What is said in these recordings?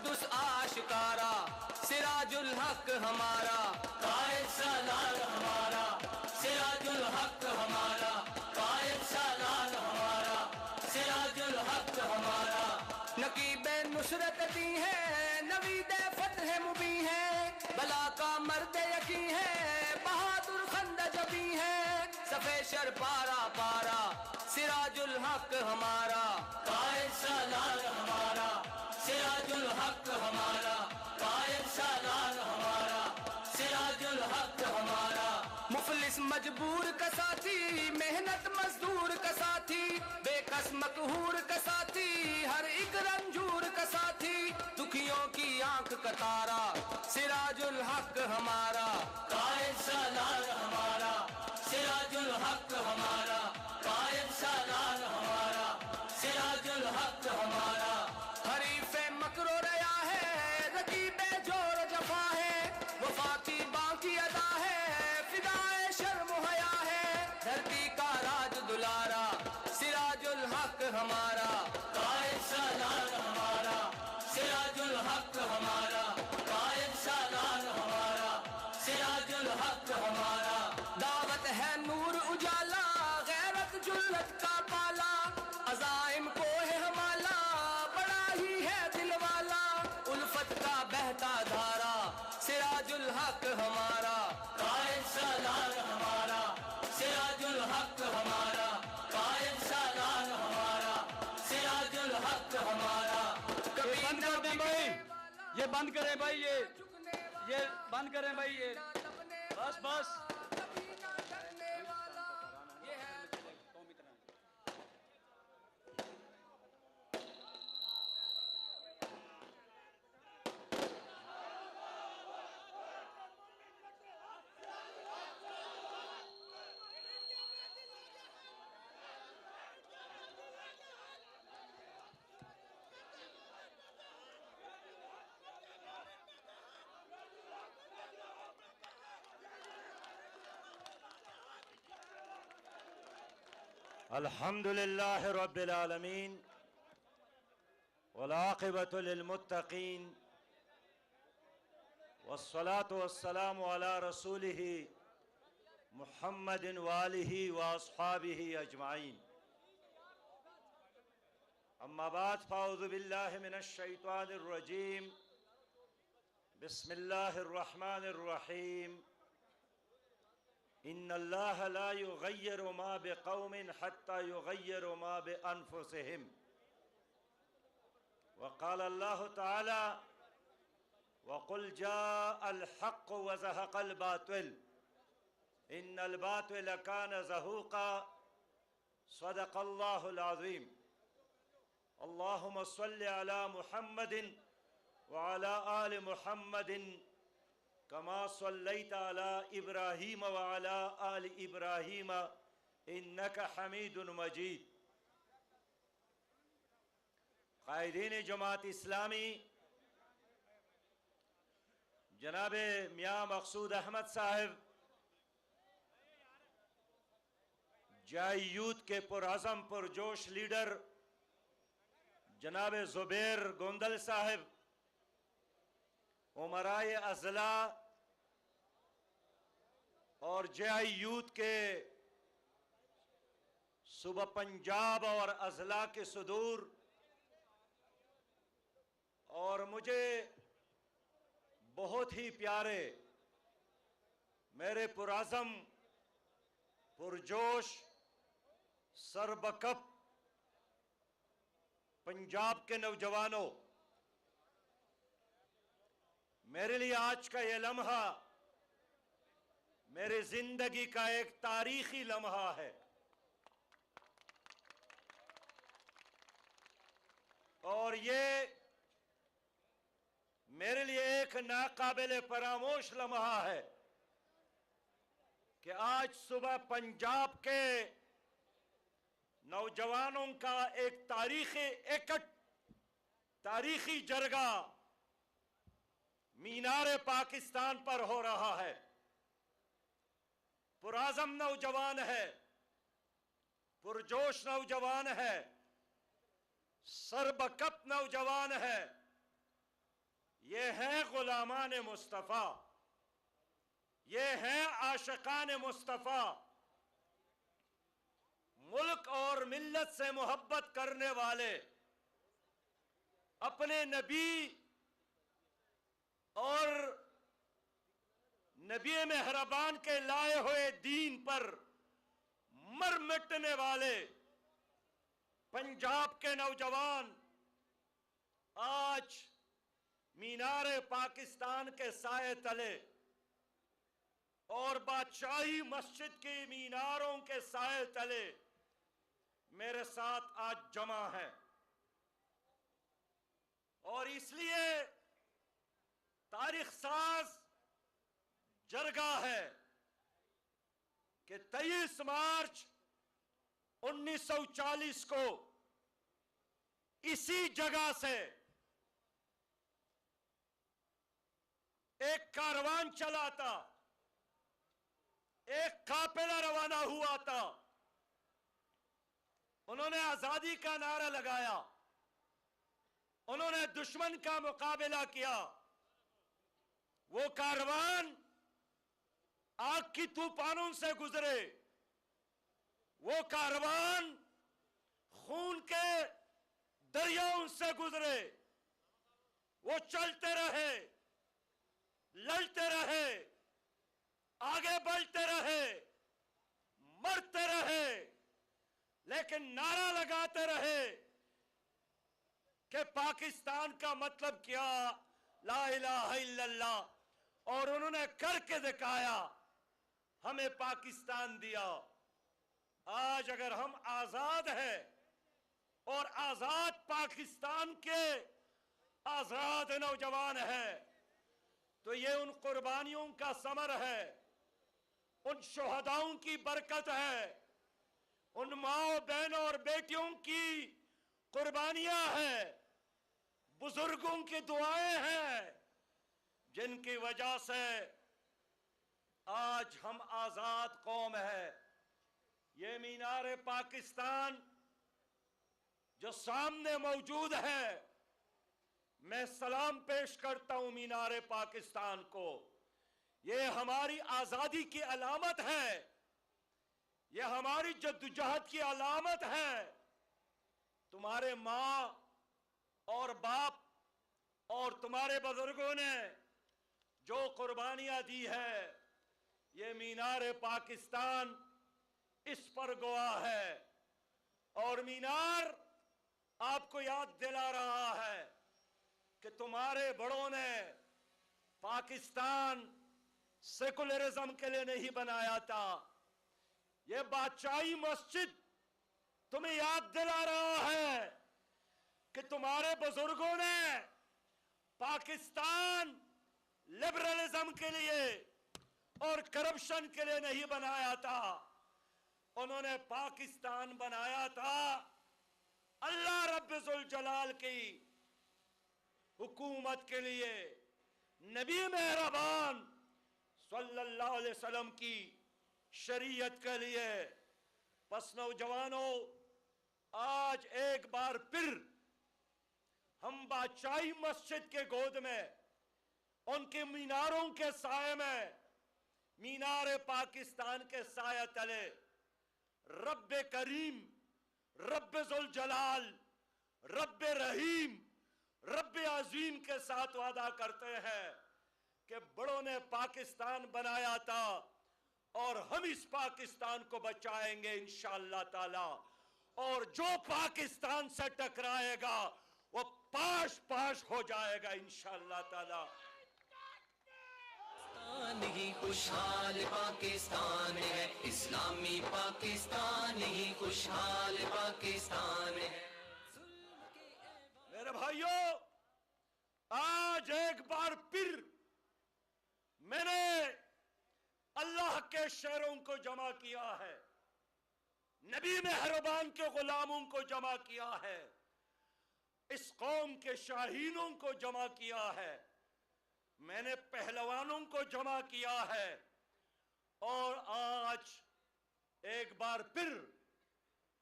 تقدس آشکارا، سراج الحق ہمارا، قائد سالار ہمارا، سراج الحق ہمارا، قائد سالار ہمارا، سراج الحق ہمارا۔ نقیب نصرت دی ہے، نوید فتح مبین ہے، بلا کا مرد یقین ہے، بہادر خند جبی ہے، صفے شر پارا پارا، سراج الحق ہمارا، قائد سالار ہمارا، سراج الحق ہمارا، قائد سالار ہمارا، سراج الحق ہمارا۔ مفلس مجبور کا ساتھی، محنت مزدور کا ساتھی، بے کس مقہور کا ساتھی، ہر ایک رنجور کا ساتھی، دکھیوں کی آنکھ کا تارا، سراج الحق ہمارا، قائد سالار ہمارا، سراج الحق ہمارا، قائد سالار ہمارا، سراج الحق ہمارا۔ حریف مکر و ریا ہے، رقیب جور جفا ہے، وفا کی باقی ادا ہے، فدائے شرم و حیا ہے، دھرتی کا راج دلارا، سراج الحق ہمارا، قائد سالار ہمارا، سراج الحق ہمارا، قائد سالار ہمارا، سراج الحق ہمارا۔ دعوت ہے نور اجالا، غیرت جرت کا پالا، عزائم کو ہے ہمالا، بڑا ہی ہے دل والا، الفت کا بہتا دھارا، سراج الحق ہمارا، قائد سالار ہمارا، سراج الحق ہمارا، قائد سالار ہمارا، سراج الحق ہمارا۔ یہ بند کر دیں بھائی، یہ بند کریں بھائی، یہ بند کریں بھائی، یہ بس بس۔ الحمد لله رب العالمين والعاقبة للمتقين والصلاة والسلام على رسوله محمد وآله وأصحابه أجمعين. أما بعد فأعوذ بالله من الشيطان الرجيم. بسم الله الرحمن الرحيم. إن الله لا يغير ما بقوم حتى يغيروا ما بأنفسهم. وقال الله تعالى: وقل جاء الحق وزهق الباطل إن الباطل كان زهوقا. صدق الله العظيم. اللهم صل على محمد وعلى آل محمد كما صليت على إبراهيم وعلى آل إبراهيم إنك حميد مجيد. قائدین جماعت اسلامی جناب میاں مقصود احمد صاحب، جائی یوتھ کے پرعزم پرجوش لیڈر جناب زبیر گوندل صاحب، امرائے اضلاع اور جائی یوتھ کے صوبہ پنجاب اور اضلاع کے صدور، اور مجھے بہت ہی پیارے میرے پرعزم پرجوش سربکپ پنجاب کے نوجوانوں، میرے لیے آج کا یہ لمحہ میرے زندگی کا ایک تاریخی لمحہ ہے، اور یہ میرے لیے ایک ناقابل فراموش لمحہ ہے کہ آج صبح پنجاب کے نوجوانوں کا ایک تاریخی اکٹ، تاریخی جرگہ مینار پاکستان پر ہو رہا ہے۔ پرعزم نوجوان ہے، پرجوش نوجوان ہے، سربکپ نوجوان ہے، یہ ہیں غلامان مصطفیٰ، یہ ہیں عاشقان مصطفیٰ، ملک اور ملت سے محبت کرنے والے، اپنے نبی اور نبی مہربان کے لائے ہوئے دین پر مر مٹنے والے پنجاب کے نوجوان آج مینار پاکستان کے سائے تلے اور بادشاہی مسجد کی میناروں کے سائے تلے میرے ساتھ آج جمع ہیں، اور اس لیے تاریخ ساز جرگہ ہے کہ 23 مارچ 1940 کو اسی جگہ سے ایک کاروان چلا تھا، ایک قافلہ روانہ ہوا تھا، انہوں نے آزادی کا نعرہ لگایا، انہوں نے دشمن کا مقابلہ کیا، وہ کاروان آگ کی طوفانوں سے گزرے، وہ کاروان خون کے دریاؤں سے گزرے، وہ چلتے رہے، لڑتے رہے، آگے بڑھتے رہے، مرتے رہے، لیکن نعرہ لگاتے رہے کہ پاکستان کا مطلب کیا، لا الہ الا اللہ، اور انہوں نے کر کے دکھایا، ہمیں پاکستان دیا۔ آج اگر ہم آزاد ہیں اور آزاد پاکستان کے آزاد نوجوان ہیں تو یہ ان قربانیوں کا ثمر ہے، ان شہداؤں کی برکت ہے، ان ماں بہنوں اور بیٹیوں کی قربانیاں ہیں، بزرگوں کی دعائیں ہیں، جن کی وجہ سے آج ہم آزاد قوم ہے۔ یہ مینار پاکستان جو سامنے موجود ہے، میں سلام پیش کرتا ہوں مینار پاکستان کو، یہ ہماری آزادی کی علامت ہے، یہ ہماری جدوجہد کی علامت ہے۔ تمہارے ماں اور باپ اور تمہارے بزرگوں نے جو قربانیاں دی ہے، یہ مینار پاکستان اس پر گواہ ہے، اور مینار آپ کو یاد دلا رہا ہے کہ تمہارے بڑوں نے پاکستان سیکولرزم کے لیے نہیں بنایا تھا، یہ بادشاہی مسجد تمہیں یاد دلا رہا ہے کہ تمہارے بزرگوں نے پاکستان لبرلزم کے لیے اور کرپشن کے لیے نہیں بنایا تھا، انہوں نے پاکستان بنایا تھا اللہ رب ذوالجلال کی حکومت کے لیے، نبی مہربان صلی اللہ علیہ وسلم کی شریعت کے لیے۔ پس نوجوانوں، آج ایک بار پھر ہم بادشاہی مسجد کے گود میں، ان کے میناروں کے سائے میں، مینار پاکستان کے سائے تلے رب کریم، رب ذوالجلال، رب رحیم، رب عظیم کے ساتھ وعدہ کرتے ہیں کہ بڑوں نے پاکستان بنایا تھا اور ہم اس پاکستان کو بچائیں گے انشاءاللہ تعالی، اور جو پاکستان سے ٹکرائے گا وہ پاش پاش ہو جائے گا انشاءاللہ تعالی۔ پاکستان ہی خوشحال پاکستان ہے، اسلامی پاکستان ہی خوشحال پاکستان ہے۔ میرے بھائیوں، آج ایک بار پھر میں نے اللہ کے شہروں کو جمع کیا ہے، نبی مہربان کے غلاموں کو جمع کیا ہے، اس قوم کے شاہینوں کو جمع کیا ہے، میں نے پہلوانوں کو جمع کیا ہے، اور آج ایک بار پھر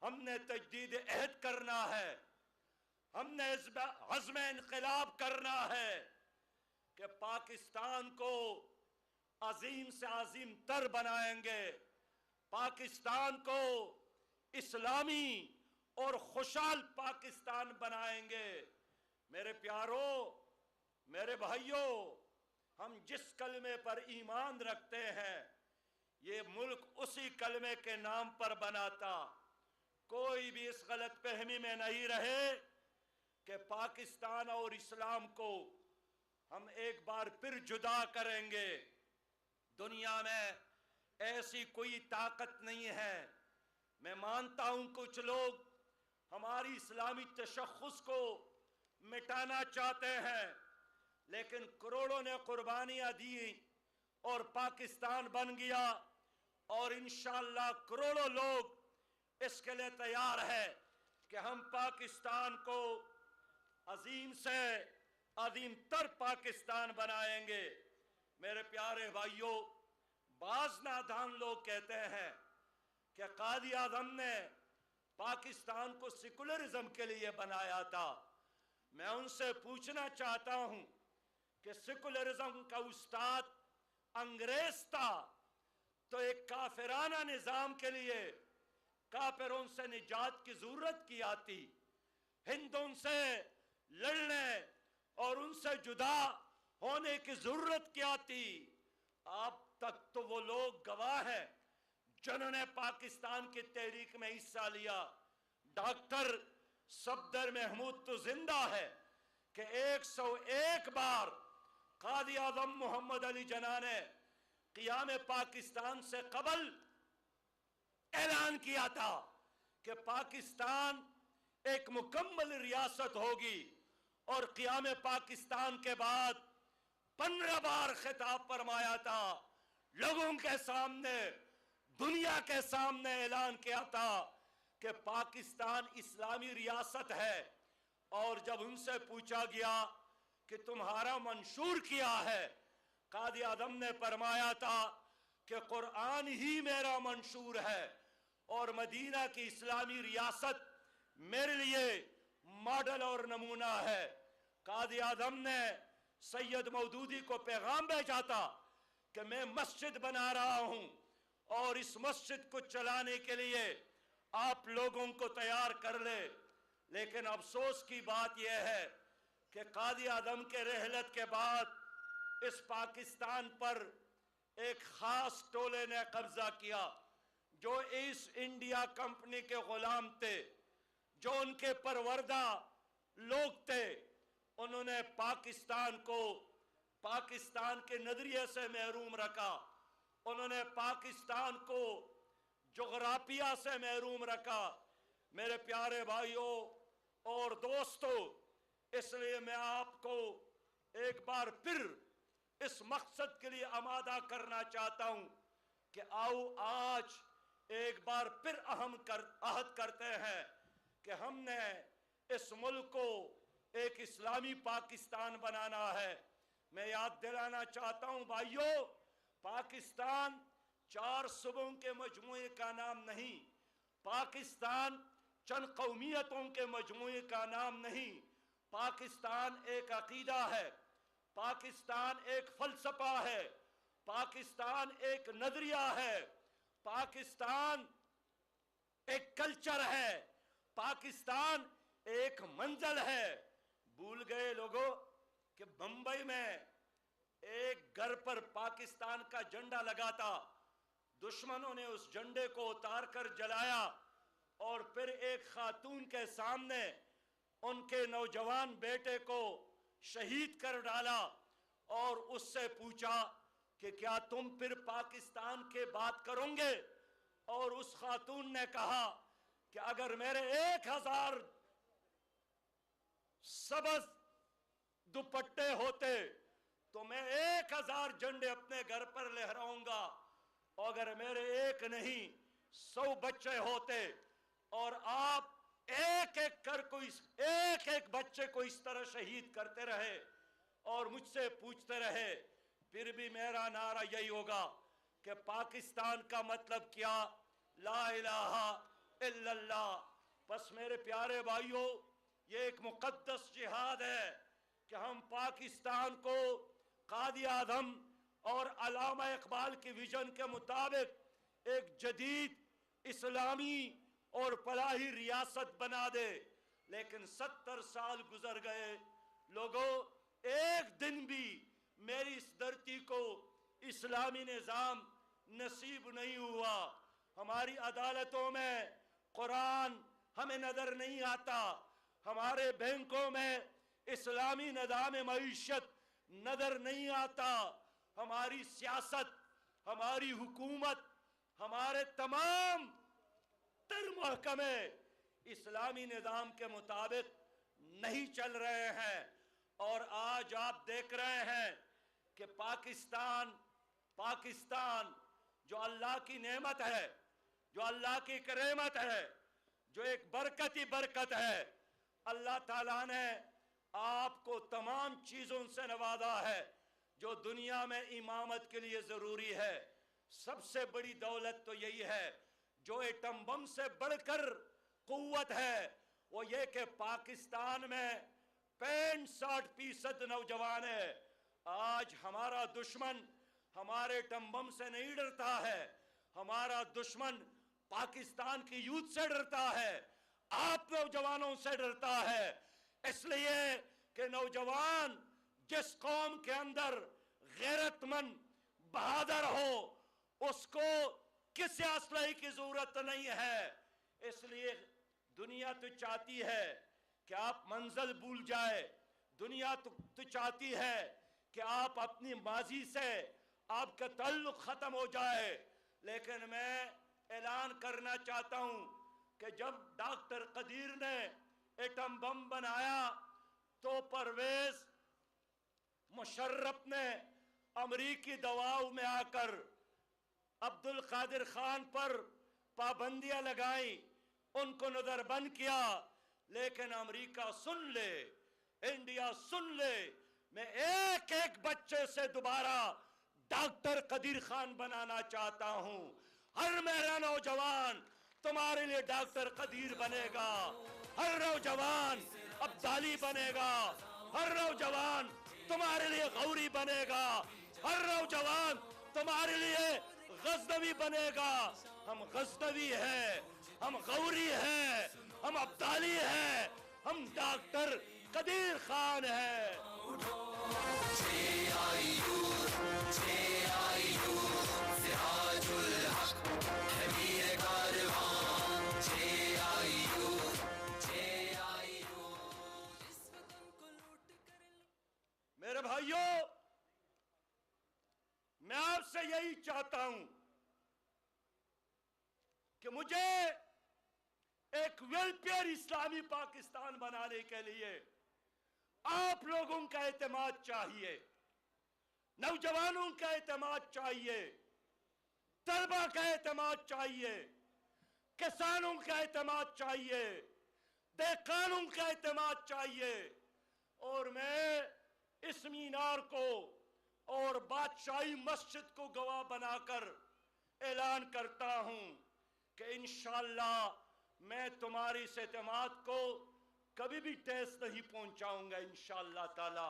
ہم نے تجدید عہد کرنا ہے، ہم نے عزم انقلاب کرنا ہے، کہ پاکستان کو عظیم سے عظیم تر بنائیں گے، پاکستان کو اسلامی اور خوشحال پاکستان بنائیں گے۔ میرے پیارو، میرے بھائیوں، ہم جس کلمے پر ایمان رکھتے ہیں یہ ملک اسی کلمے کے نام پر بنا تھا۔ کوئی بھی اس غلط فہمی میں نہیں رہے کہ پاکستان اور اسلام کو ہم ایک بار پھر جدا کریں گے۔ دنیا میں ایسی کوئی طاقت نہیں ہے۔ میں مانتا ہوں کچھ لوگ ہماری اسلامی تشخص کو مٹانا چاہتے ہیں، لیکن کروڑوں نے قربانیاں دی اور پاکستان بن گیا، اور انشاءاللہ کروڑوں لوگ اس کے لیے تیار ہے کہ ہم پاکستان کو عظیم سے عظیم تر پاکستان بنائیں گے۔ میرے پیارے بھائیوں، بعض نادان لوگ کہتے ہیں کہ قائد اعظم نے پاکستان کو سیکولرزم کے لیے بنایا تھا۔ میں ان سے پوچھنا چاہتا ہوں کہ سیکولرزم کا استاد انگریز تھا، تو ایک کافرانہ نظام کے لیے کافروں سے نجات کی ضرورت کیا تھی؟ ہندوں سے لڑنے اور ان سے جدا ہونے کی ضرورت کیا تھی؟ اب تک تو وہ لوگ گواہ ہیں جنہوں نے پاکستان کی تحریک میں حصہ لیا۔ ڈاکٹر صفدر محمود تو زندہ ہے کہ 101 بار قائد اعظم محمد علی جناح نے قیام پاکستان سے قبل اعلان کیا تھا کہ پاکستان ایک مکمل ریاست ہوگی، اور قیام پاکستان کے بعد 15 بار خطاب فرمایا تھا، لوگوں کے سامنے، دنیا کے سامنے اعلان کیا تھا کہ پاکستان اسلامی ریاست ہے۔ اور جب ان سے پوچھا گیا کہ تمہارا منشور کیا ہے، قائد اعظم نے فرمایا تھا کہ قرآن ہی میرا منشور ہے، اور مدینہ کی اسلامی ریاست میرے لیے ماڈل اور نمونہ ہے۔ قائد اعظم نے سید مودودی کو پیغام بھیجا تھا کہ میں مسجد بنا رہا ہوں، اور اس مسجد کو چلانے کے لیے آپ لوگوں کو تیار کر لے۔ لیکن افسوس کی بات یہ ہے کہ قائد اعظم کے رحلت کے بعد اس پاکستان پر ایک خاص ٹولے نے قبضہ کیا، جو ایسٹ انڈیا کمپنی کے غلام تھے، جو ان کے پروردہ لوگ تھے۔ انہوں نے پاکستان کو پاکستان کے نظریے سے محروم رکھا، انہوں نے پاکستان کو جغرافیہ سے محروم رکھا۔ میرے پیارے بھائیوں اور دوستو، اس لیے میں آپ کو ایک بار پھر اس مقصد کے لیے آمادہ کرنا چاہتا ہوں کہ آؤ آج ایک بار پھر عہد کرتے ہیں کہ ہم نے اس ملک کو ایک اسلامی پاکستان بنانا ہے۔ میں یاد دلانا چاہتا ہوں بھائیوں، پاکستان 4 صوبوں کے مجموعے کا نام نہیں، پاکستان چند قومیتوں کے مجموعے کا نام نہیں، پاکستان ایک عقیدہ ہے، پاکستان ایک فلسفہ ہے، پاکستان ایک نظریہ ہے، پاکستان ایک کلچر ہے، پاکستان ایک منزل ہے۔ بھول گئے لوگوں کہ بمبئی میں ایک گھر پر پاکستان کا جھنڈا لگا تھا، دشمنوں نے اس جھنڈے کو اتار کر جلایا، اور پھر ایک خاتون کے سامنے ان کے نوجوان بیٹے کو شہید کر ڈالا، اور اس سے پوچھا کہ کیا تم پھر پاکستان کے بات کرو گے؟ اور اس خاتون نے کہا کہ اگر میرے 1000 سبز دوپٹے ہوتے تو میں 1000 جھنڈے اپنے گھر پر لہراؤں گا، اور اگر میرے ایک نہیں 100 بچے ہوتے، اور آپ ایک ایک بچے کو اس طرح شہید کرتے رہے اور مجھ سے پوچھتے رہے، پھر بھی میرا نعرہ یہی ہوگا کہ پاکستان کا مطلب کیا؟ لا الہ الا اللہ۔ بس میرے پیارے بھائیوں، یہ ایک مقدس جہاد ہے کہ ہم پاکستان کو قائد اعظم اور علامہ اقبال کی ویژن کے مطابق ایک جدید اسلامی اور فلاحی ریاست بنا دے، لیکن 70 سال گزر گئے لوگوں، ایک دن بھی میری اس دھرتی کو اسلامی نظام نصیب نہیں ہوا۔ ہماری عدالتوں میں قرآن ہمیں نظر نہیں آتا، ہمارے بینکوں میں اسلامی نظام معیشت نظر نہیں آتا، ہماری سیاست، ہماری حکومت، ہمارے تمام تر محکمے اسلامی نظام کے مطابق نہیں چل رہے ہیں۔ اور آج آپ دیکھ رہے ہیں کہ پاکستان جو اللہ کی نعمت ہے، جو اللہ کی کرامت ہے، جو ایک برکت ہی برکت ہے، اللہ تعالیٰ نے آپ کو تمام چیزوں سے نوازا ہے جو دنیا میں امامت کے لیے ضروری ہے۔ سب سے بڑی دولت تو یہی ہے، جو ایٹم بم سے بڑھ کر قوت ہے، وہ یہ کہ پاکستان میں 65% نوجوان ہے۔ آج ہمارا دشمن ہمارے ایٹم بم سے نہیں ڈرتا ہے، ہمارا دشمن پاکستان کی یوتھ سے ڈرتا ہے، آپ نوجوانوں سے ڈرتا ہے۔ اس لیے کہ نوجوان جس قوم کے اندر غیرت مند بہادر ہو، اس کو کسی اسلحے کی ضرورت نہیں ہے۔ اس لیے دنیا تو چاہتی ہے کہ آپ منزل بھول جائے، دنیا تو چاہتی ہے کہ آپ اپنی ماضی سے آپ کا تعلق ختم ہو جائے، لیکن میں اعلان کرنا چاہتا ہوں کہ جب ڈاکٹر قدیر نے ایٹم بم بنایا تو پرویز مشرف نے امریکی دباؤ میں آ کر عبد القادر خان پر پابندیاں لگائیں، ان کو نظر بند کیا، لیکن امریکہ سن لے، انڈیا سن لے، میں ایک ایک بچے سے دوبارہ ڈاکٹر قدیر خان بنانا چاہتا ہوں۔ ہر میرا نوجوان تمہارے لیے ڈاکٹر قدیر بنے گا، ہر نوجوان عبدالی بنے گا، ہر نوجوان تمہارے لیے غوری بنے گا، ہر نوجوان تمہارے لیے غزنوی بنے گا۔ ہم غزنوی ہیں، ہم غوری ہیں، ہم عبدالی ہیں، ہم ڈاکٹر قدیر خان ہیں۔ میرے بھائیوں، میں آپ سے یہی چاہتا ہوں کہ مجھے ایک ویلفیئر اسلامی پاکستان بنانے کے لیے آپ لوگوں کا اعتماد چاہیے، نوجوانوں کا اعتماد چاہیے، طلبہ کا اعتماد چاہیے، کسانوں کا اعتماد چاہیے، دہقانوں کا اعتماد چاہیے۔ اور میں اس مینار کو اور بادشاہی مسجد کو گواہ بنا کر اعلان کرتا ہوں کہ انشاءاللہ میں تمہاری اس اعتماد کو کبھی بھی ٹیس نہیں پہنچاؤں گا انشاءاللہ تعالی۔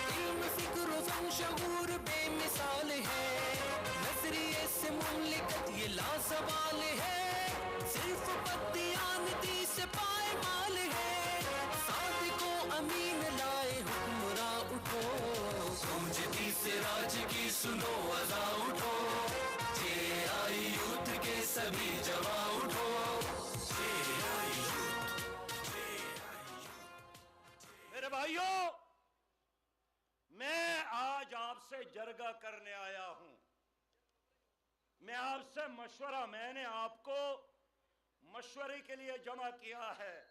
علم فکر و فن شعور بے مثال ہے، نظریے سے مملکت یہ لازوال ہے، صرف بدیانتی سے پائمال ہے، صادق و امین لائے حکمراں اٹھو، گونجتی سے راج کی سنو اذا اٹھو، جے آئی یوتھ کے سبھی جواں اٹھو، جے آئی یوتھ۔ میرے بھائیوں، میں آج آپ سے جرگہ کرنے آیا ہوں، میں آپ سے مشورہ، میں نے آپ کو مشورے کے لیے جمع کیا ہے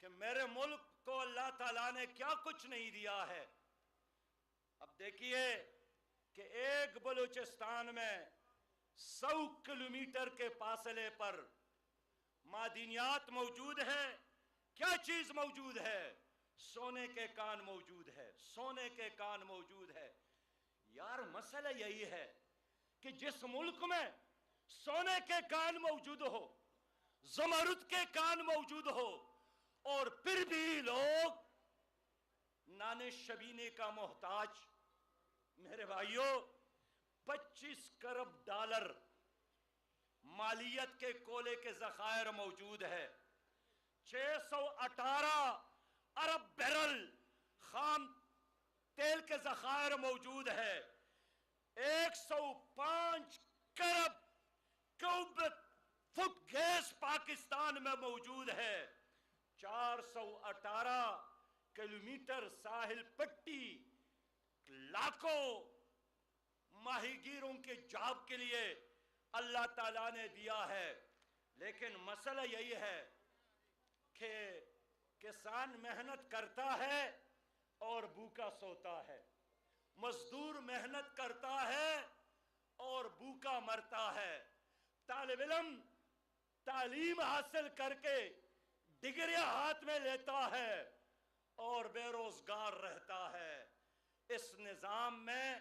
کہ میرے ملک کو اللہ تعالیٰ نے کیا کچھ نہیں دیا ہے۔ اب دیکھیے کہ ایک بلوچستان میں 100 کلومیٹر کے فاصلے پر معدنیات موجود ہے۔ کیا چیز موجود ہے؟ سونے کے کان موجود ہے، سونے کے کان موجود ہے۔ یار مسئلہ یہی ہے کہ جس ملک میں سونے کے کان موجود ہو، زمرد کے کان موجود ہو، اور پھر بھی لوگ دانش شبینے کا محتاج. میرے بھائیوں، 25 ارب ڈالر مالیت کے کولے کے ذخائر موجود ہے. 618 ارب بیرل خام تیل کے ذخائر موجود ہے. 105 ارب کیوبک فٹ گیس پاکستان میں موجود ہے. 418 کلومیٹر ساحل پٹی لاکھوں ماہی گیروں کے جاب کے لیے اللہ تعالیٰ نے دیا ہے. لیکن مسئلہ یہی ہے کہ کسان محنت کرتا ہے اور بھوکا سوتا ہے. مزدور محنت کرتا ہے اور بھوکا مرتا ہے. طالب علم تعلیم حاصل کر کے ڈگریاں ہاتھ میں لیتا ہے اور بے روزگار رہتا ہے. اس نظام میں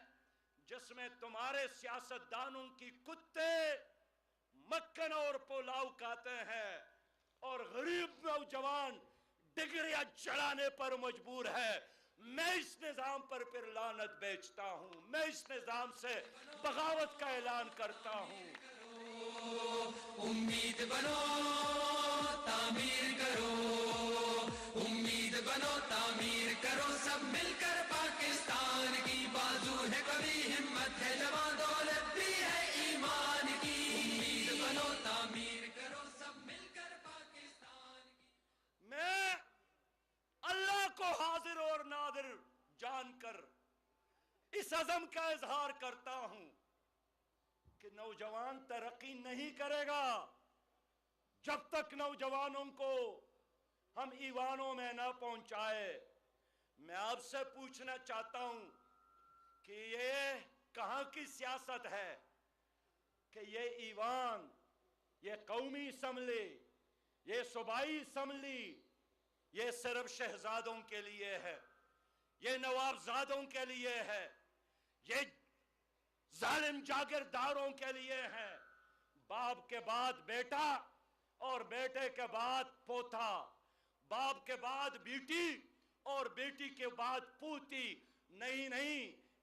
جس میں تمہارے سیاستدانوں کی کتے مکھن اور پلاؤ کھاتے ہیں اور غریب نوجوان ڈگریاں چڑھانے پر مجبور ہے، میں اس نظام پر پھر لعنت بیچتا ہوں. میں اس نظام سے بغاوت کا اعلان کرتا ہوں. امید بنو تعمیر کرو، امید بنو تعمیر کرو، سب مل کر پاکستان کی. بازو ہے کبھی ہمت ہے جوان، دولت بھی ہے ایمان کی. امید بنو تعمیر کرو، سب مل کر پاکستان کی. میں اللہ کو حاضر اور ناظر جان کر اس عزم کا اظہار کرتا ہوں کہ نوجوان ترقی نہیں کرے گا جب تک نوجوانوں کو ہم ایوانوں میں نہ پہنچائے. میں آپ سے پوچھنا چاہتا ہوں کہ یہ کہاں کی سیاست ہے کہ یہ ایوان، یہ قومی اسمبلی، یہ صوبائی اسمبلی یہ صرف شہزادوں کے لیے ہے، یہ نوابزادوں کے لیے ہے، یہ ظالم جاگیرداروں کے لیے ہے. باپ کے بعد بیٹا اور بیٹے کے بعد پوتا، باپ کے بعد بیٹی اور بیٹی کے بعد پوتی. نہیں،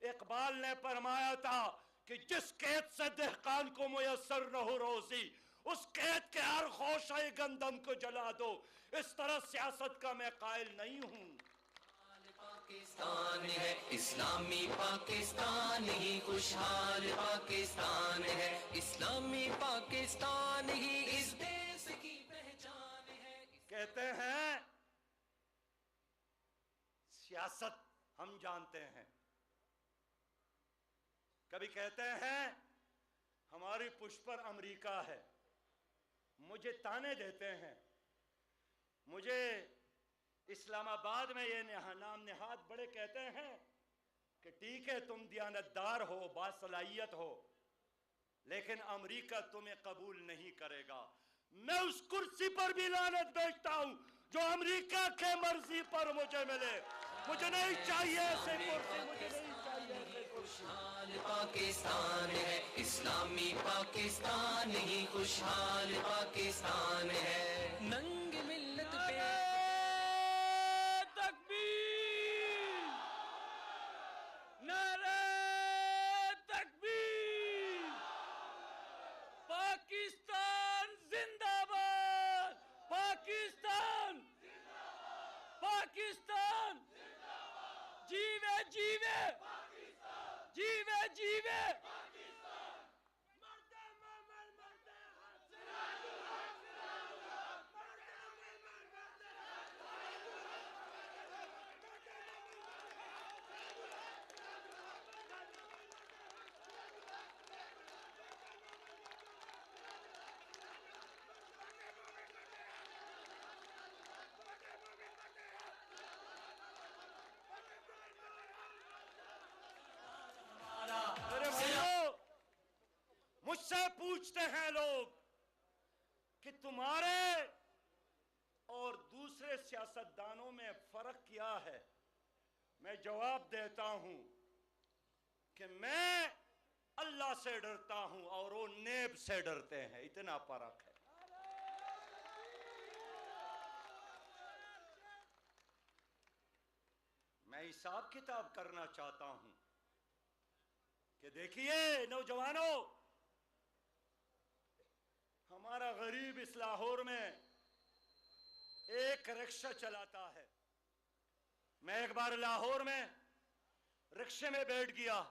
اقبال نے فرمایا تھا کہ جس قید سے دہقان کو میسر نہ ہو روزی، اس قید کے ہر خوشہ گندم کو جلا دو. اس طرح سیاست کا میں قائل نہیں ہوں. پاکستان ہے اسلامی پاکستان ہی، خوشحال پاکستان ہے اسلامی پاکستان ہی، اس دیس کی پہچان ہے. کہتے ہیں سیاست ہم جانتے ہیں، کبھی کہتے ہیں ہماری پشت پر امریکہ ہے. مجھے تانے دیتے ہیں. مجھے اسلام آباد میں یہ نام نہاد بڑے کہتے ہیں کہ ٹھیک ہے تم دیانتدار ہو، باصلاحیت ہو، لیکن امریکہ تمہیں قبول نہیں کرے گا. میں اس کرسی پر بھی لعنت بیچتا ہوں جو امریکہ کے مرضی پر مجھے ملے. مجھے نہیں چاہیے ایسے کرسی، مجھے نہیں چاہیے ایسے کرسی. خوشحال پاکستان ہے اسلامی پاکستان ہی، خوشحال پاکستان ہے. ننگ ملت پہ تکبیر، نعرہ تکبیر، پاکستان زندہ باد، پاکستان، پاکستان جیوے جیوے، جیوے جیوے. میرے بھائیو، مجھ سے پوچھتے ہیں لوگ کہ تمہارے اور دوسرے سیاستدانوں میں فرق کیا ہے. میں جواب دیتا ہوں کہ میں اللہ سے ڈرتا ہوں اور وہ نیب سے ڈرتے ہیں. اتنا فرق ہے. میں حساب کتاب کرنا چاہتا ہوں کہ دیکھیے نوجوانوں، ہمارا غریب اس لاہور میں ایک رکشہ چلاتا ہے. میں ایک بار لاہور میں رکشے میں بیٹھ گیا.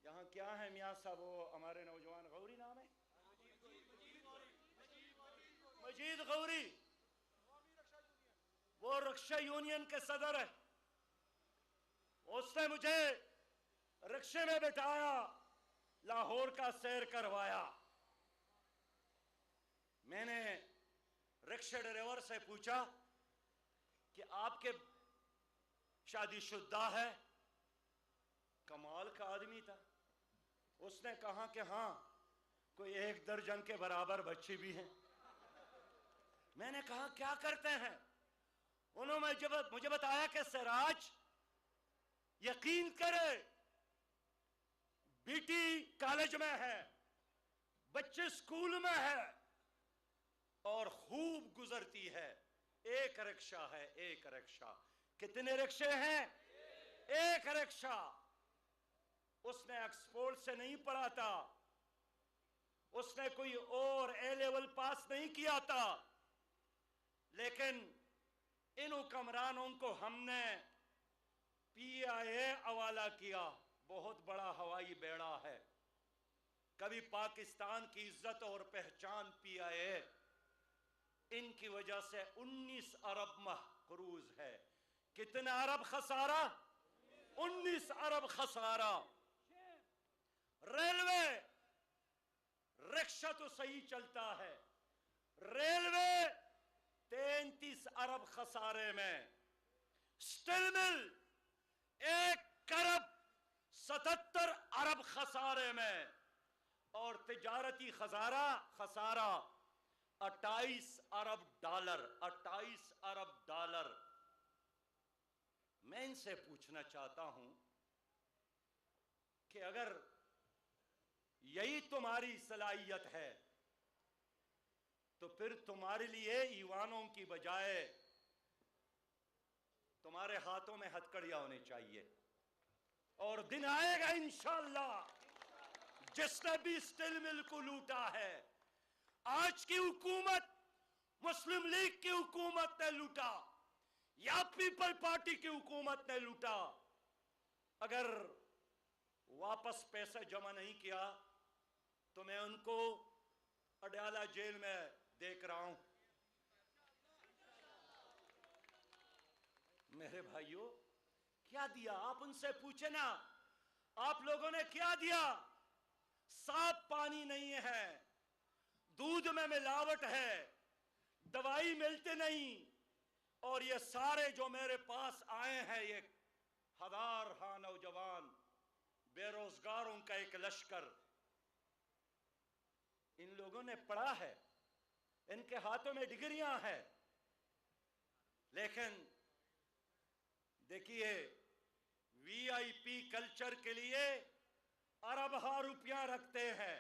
یہاں کیا ہے میاں صاحب وہ ہمارے نوجوان، غوری نام ہے، مجید غوری، وہ رکشہ یونین کے صدر ہے. اس نے مجھے رکشے میں بٹھایا، لاہور کا سیر کروایا. میں نے رکشہ ڈرائیور سے پوچھا کہ آپ کے شادی شدہ ہے؟ کمال کا آدمی تھا. اس نے کہا کہ ہاں، کوئی 1 درجن کے برابر بچی بھی ہیں. میں نے کہا کیا کرتے ہیں؟ انہوں نے مجھے بتایا کہ سراج، یقین کرے بیٹی کالج میں ہے، بچے سکول میں ہے اور خوب گزرتی ہے. ایک رکشہ ہے، ایک رکشہ. کتنے رکشے ہیں؟ ایک رکشہ. اس نے ایکسفورڈ سے نہیں پڑھا تھا، اس نے کوئی اور اے لیول پاس نہیں کیا تھا، لیکن ان حکمرانوں کو ہم نے PIA حوالہ کیا. بہت بڑا ہوائی بیڑا ہے. کبھی پاکستان کی عزت اور پہچان PIA، ان کی وجہ سے 19 ارب محروز ہے. کتنا ارب خسارہ؟ 19 ارب خسارہ. ریلوے، رکشہ تو صحیح چلتا ہے، ریلوے 33 ارب خسارے میں. سٹیل مل 1 ارب 77 ارب خسارے میں. اور تجارتی خسارہ 28 ارب ڈالر. 28 ارب ڈالر. میں ان سے پوچھنا چاہتا ہوں کہ اگر یہی تمہاری صلاحیت ہے تو پھر تمہارے لیے ایوانوں کی بجائے تمہارے ہاتھوں میں ہتکڑیاں ہونی چاہیے. اور دن آئے گا انشاءاللہ جس نے بھی سٹیل مل کو لوٹا ہے، آج کی حکومت مسلم لیگ کی حکومت نے لوٹا یا پیپل پارٹی کی حکومت نے لوٹا، اگر واپس پیسے جمع نہیں کیا تو میں ان کو اڈیالہ جیل میں دیکھ رہا ہوں. میرے بھائیوں، کیا دیا؟ آپ ان سے پوچھیں نا، آپ لوگوں نے کیا دیا؟ صاف پانی نہیں ہے، دودھ میں ملاوٹ ہے، دوائی ملتے نہیں. اور یہ سارے جو میرے پاس آئے ہیں، یہ ہزار ہاں نوجوان بے روزگاروں کا ایک لشکر. ان لوگوں نے پڑھا ہے، ان کے ہاتھوں میں ڈگریاں ہیں، لیکن دیکھیے VIP کلچر کے لیے اربہ روپیہ رکھتے ہیں.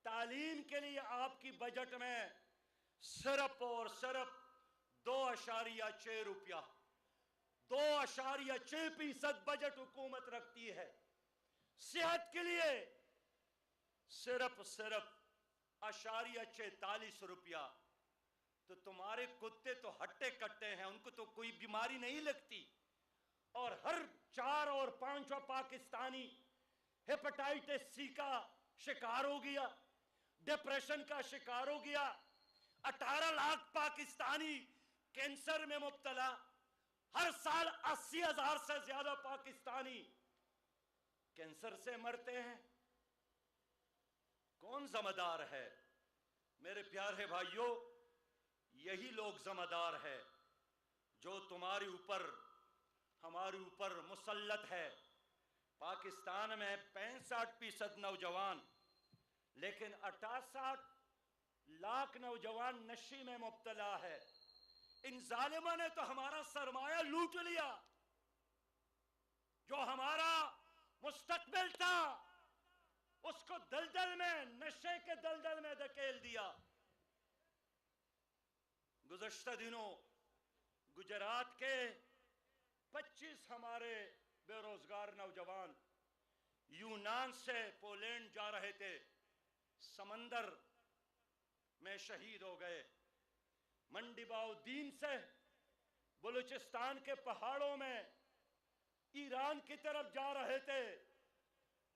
تعلیم کے لیے آپ کی بجٹ میں صرف اور صرف 2.6 روپیہ، 2.6% بجٹ حکومت رکھتی ہے. صحت کے لیے صرف 0.46 روپیہ. تو تمہارے کتے تو ہٹے کٹے ہیں، ان کو تو کوئی بیماری نہیں لگتی، اور ہر 4 اور 5 پاکستانی ہیپاٹائٹس C کا شکار ہو گیا، ڈپریشن کا شکار ہو گیا. 18 لاکھ پاکستانی کینسر میں مبتلا. ہر سال 80,000 سے زیادہ پاکستانی کینسر سے مرتے ہیں. کون ذمہ دار ہے؟ میرے پیارے بھائیوں، یہی لوگ ذمہ دار ہے جو تمہارے اوپر، ہمارے اوپر مسلط ہے. پاکستان میں 65% نوجوان، لیکن 68 لاکھ نوجوان نشے میں مبتلا ہے. ان ظالموں نے تو ہمارا سرمایہ لوٹ لیا، جو ہمارا مستقبل تھا اس کو دلدل میں، نشے کے دلدل میں دھکیل دیا. گزشتہ دنوں گجرات کے 25 ہمارے بے روزگار نوجوان یونان سے پولینڈ جا رہے تھے، سمندر میں شہید ہو گئے۔ منڈی باؤدین سے بلوچستان کے پہاڑوں میں ایران کی طرف جا رہے تھے،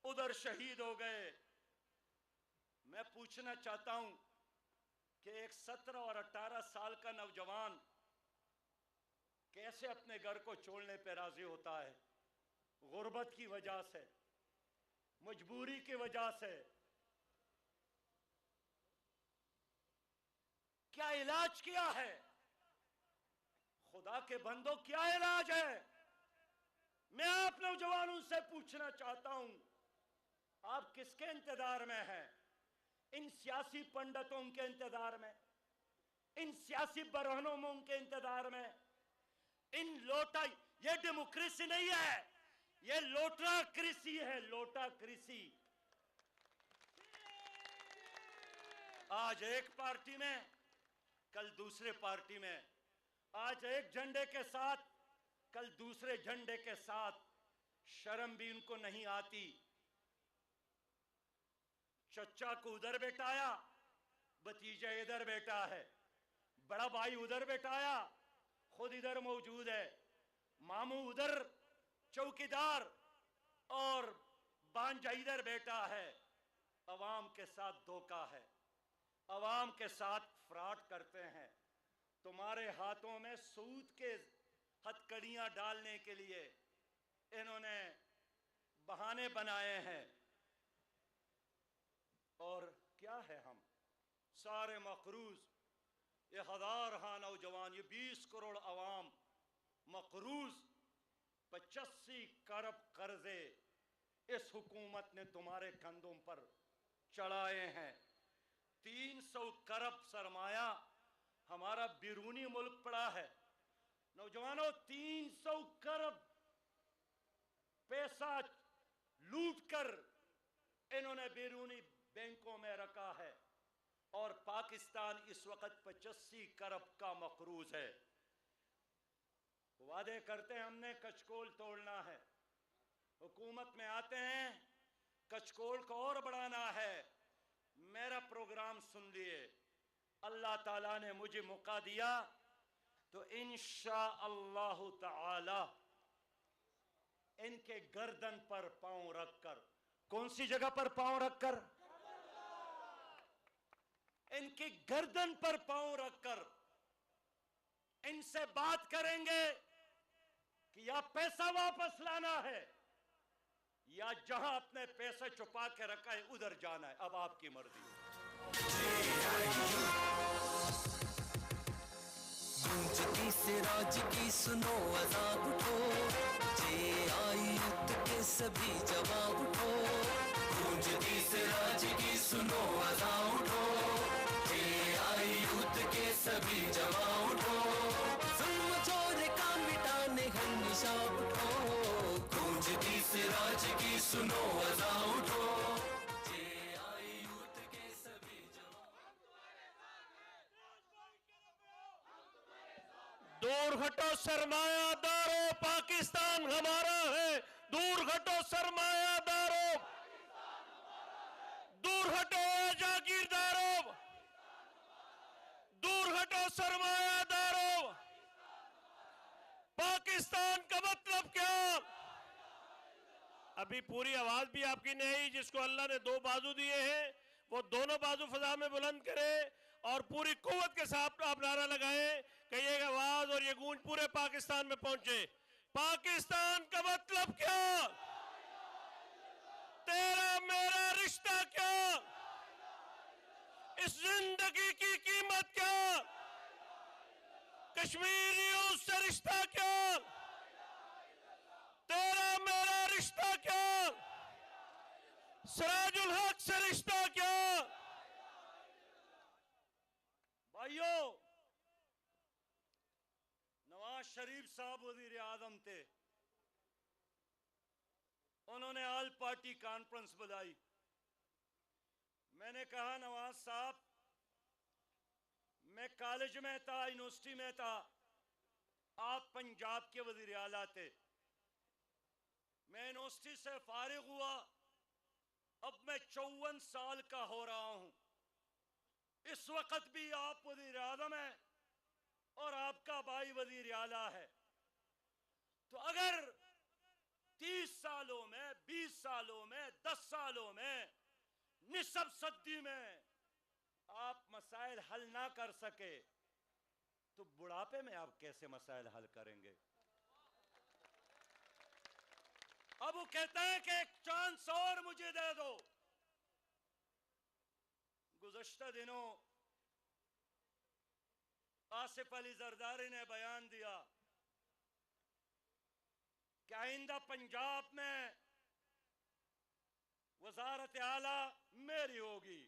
ادھر شہید ہو گئے۔ میں پوچھنا چاہتا ہوں کہ ایک 17 اور 18 سال کا نوجوان کیسے اپنے گھر کو چھوڑنے پہ راضی ہوتا ہے؟ غربت کی وجہ سے، مجبوری کی وجہ سے۔ کیا علاج کیا ہے؟ خدا کے بندوں، کیا علاج ہے؟ میں آپ نوجوانوں سے پوچھنا چاہتا ہوں، آپ کس کے انتظار میں ہیں؟ ان سیاسی پنڈتوں کے انتظار میں، ان سیاسی برہنموں کے انتظار میں، ان لوٹا، یہ ڈیموکریسی نہیں ہے، یہ لوٹا کریسی ہے، لوٹا کریسی۔ آج ایک پارٹی میں، کل دوسرے پارٹی میں، آج ایک جھنڈے کے ساتھ، کل دوسرے جھنڈے کے ساتھ۔ شرم بھی ان کو نہیں آتی۔ چچا کو ادھر بیٹھایا، بھتیجا ادھر بیٹھا ہے، بڑا بھائی ادھر بیٹھایا، خود ادھر موجود ہے، ماموں ادھر چوکیدار اور بانجا ادھر بیٹھا ہے۔ عوام کے ساتھ دھوکہ ہے، عوام کے ساتھ فراڈ کرتے ہیں۔ تمہارے ہاتھوں میں سود کے ہتھکڑیاں ڈالنے کے لیے انہوں نے بہانے بنائے ہیں۔ اور کیا ہے؟ ہم سارے مقروض، یہ 1000 نوجوان، یہ 20 کروڑ عوام مقروض، 85 کروڑ قرضے اس حکومت نے تمہارے کندھوں پر چڑھائے ہیں۔ 300 کروڑ سرمایہ ہمارا بیرونی ملک پڑا ہے۔ نوجوانوں، 300 کروڑ پیسہ لوٹ کر انہوں نے بیرونی بینکوں میں رکھا ہے، اور پاکستان اس وقت 85 کروڑ کا مقروض ہے۔ وعدے کرتے ہیں ہم نے کچکول توڑنا ہے، حکومت میں آتے ہیں کچکول کو اور بڑھانا ہے۔ میرا پروگرام سن لیے، اللہ تعالیٰ نے مجھے موقع دیا تو انشاءاللہ تعالی ان کے گردن پر پاؤں رکھ کر، کون سی جگہ پر پاؤں رکھ کر؟ ان کی گردن پر پاؤں رکھ کر ان سے بات کریں گے کہ یا پیسہ واپس لانا ہے یا جہاں اپنے پیسے چھپا کے رکھا ہے ادھر جانا ہے۔ اب آپ کی مرضی۔ گونجتی سراج کی سنو عذاب اٹھو، جے آئی یوتھ کے سبھی جواب اٹھو۔ گونجتی سراج کی سنو عذاب اٹھو، جے آئی یوتھ کے سبھی جواب اٹھو۔ ظلم چورے کا مٹانے ہر نشاب اٹھو، گونجتی سراج کی سنو عذاب اٹھو۔ دور ہٹو سرمایہ دارو، پاکستان ہمارا ہے۔ دور ہٹو سرمایہ دارو، دور ہٹو جاگیردارو، دور ہٹو سرمایہ دارو۔ پاکستان کا مطلب کیا؟ ابھی پوری آواز بھی آپ کی نہیں آئی۔ جس کو اللہ نے 2 بازو دیے ہیں وہ دونوں بازو فضا میں بلند کرے اور پوری قوت کے ساتھ آپ نعرہ لگائیں کہ یہ آواز اور یہ گونج پورے پاکستان میں پہنچے۔ پاکستان کا مطلب کیا؟ تیرا میرا رشتہ کیا؟ اس زندگی کی قیمت کیا؟ کشمیریوں سے رشتہ کیا؟ تیرا میرا رشتہ کیا؟ سراج الحق سے رشتہ کیا؟ بھائیو، نواز شریف صاحب وزیر اعظم تھے، انہوں نے آل پارٹی کانفرنس بلائی۔ میں نے کہا نواز صاحب، میں کالج میں تھا، یونیورسٹی میں تھا، آپ پنجاب کے وزیر اعلیٰ تھے. میں یونیورسٹی سے فارغ ہوا, اب میں 54 سال کا ہو رہا ہوں. اس وقت بھی آپ وزیر اعظم ہیں اور آپ کا بھائی وزیر اعلیٰ ہے. تو اگر 30 سالوں میں, 20 سالوں میں, 10 سالوں میں, نصف صدی میں آپ مسائل حل نہ کر سکے تو بڑھاپے میں آپ کیسے مسائل حل کریں گے؟ اب وہ کہتا ہے کہ ایک چانس اور مجھے دے دو. گزشتہ دنوں آصف علی زرداری نے بیان دیا کہ آئندہ پنجاب میں وزارت اعلیٰ میری ہوگی.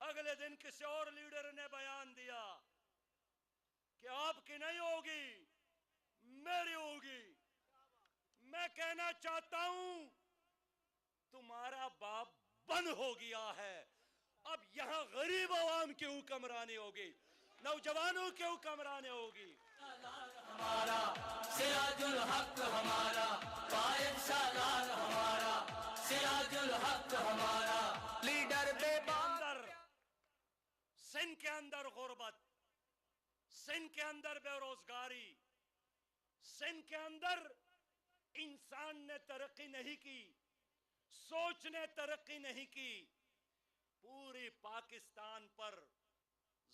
اگلے دن کسی اور لیڈر نے بیان دیا کہ آپ کی نہیں ہوگی, میری ہوگی. میں کہنا چاہتا ہوں تمہارا باپ بند ہو گیا ہے, اب یہاں غریب عوام کی حکمرانی ہوگی, نوجوانوں کی حکمرانی ہوگی. ہمارا سراج الحق ہمارا, قائد سالار ہمارا, سراج الحق ہمارا, لیڈر بے اندر سندھ کے اندر غربت, سندھ کے اندر بے روزگاری, سندھ کے اندر انسان نے ترقی نہیں کی, سوچ نے ترقی نہیں کی. پوری پاکستان پر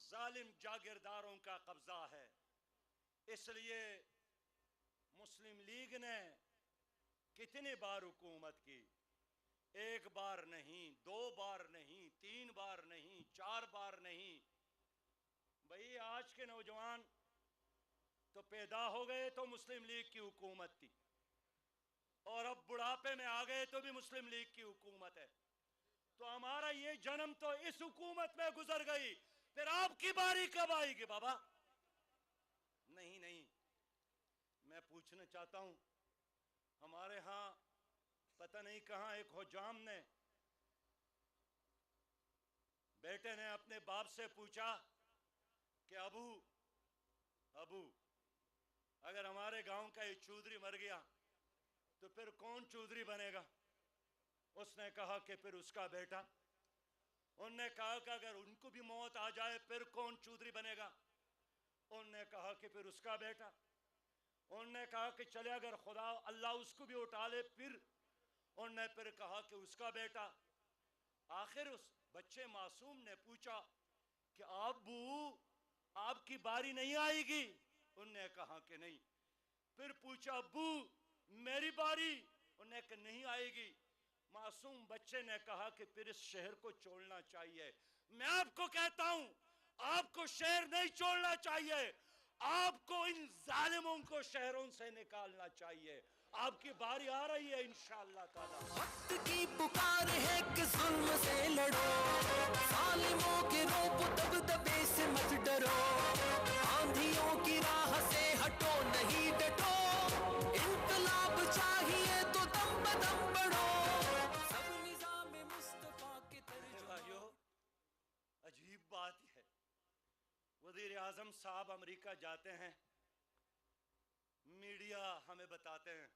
ظالم جاگیرداروں کا قبضہ ہے. اس لیے مسلم لیگ نے کتنی بار حکومت کی؟ ایک بار نہیں, 2 بار نہیں, 3 بار نہیں, 4 بار نہیں. بھئی آج کے نوجوان تو پیدا ہو گئے تو مسلم لیگ کی حکومت تھی, اور اب بڑھاپے میں آ گئے تو بھی مسلم لیگ کی حکومت ہے. تو ہمارا یہ جنم تو اس حکومت میں گزر گئی, پھر آپ کی باری کب آئے گی بابا؟ نہیں, میں پوچھنا چاہتا ہوں, ہمارے ہاں پتہ نہیں کہاں ایک حجام نے, بیٹے نے اپنے باپ سے پوچھا کہ ابو اگر ہمارے گاؤں کا یہ چودھری مر گیا تو پھر کون چودھری بنے گا؟ اس نے کہا کہ پھر اس کا بیٹا. انہوں نے کہا کہ اگر ان کو بھی موت آ جائے پھر کون چودھری بنے گا؟ انہوں نے کہا کہ پھر اس کا بیٹا. انہوں نے کہا کہ چلے اگر خدا اللہ اس کو بھی اٹھا لے پھر؟ انہوں نے پھر کہا کہ اس کا بیٹا. آخر اس بچے معصوم نے پوچھا کہ ابو آپ کی باری نہیں آئے گی؟ انہوں نے کہا کہ نہیں. پھر پوچھا ابو میری باری؟ انہوں نے کہا نہیں آئے گی. معصوم بچے نے کہا کہ پھر اس شہر کو چھوڑنا چاہیے. میں آپ کو کہتا ہوں آپ کو شہر نہیں چھوڑنا چاہیے, آپ کو ان ظالموں کو شہروں سے نکالنا چاہیے. آپ کی باری آ رہی ہے انشاءاللہ تعالی. وقت کی پکار ہے کہ ظلم سے لڑو, ظالموں کے روپ دبدبے سے مت ڈرو, آندھیوں کی راہ سے ہٹو نہیں ڈٹو, انقلاب چاہیے تو دم بدم بڑھو, سب نظام مصطفیٰ کے بھائیو عجیب بات ہے, وزیر اعظم صاحب امریکہ جاتے ہیں, میڈیا ہمیں بتاتے ہیں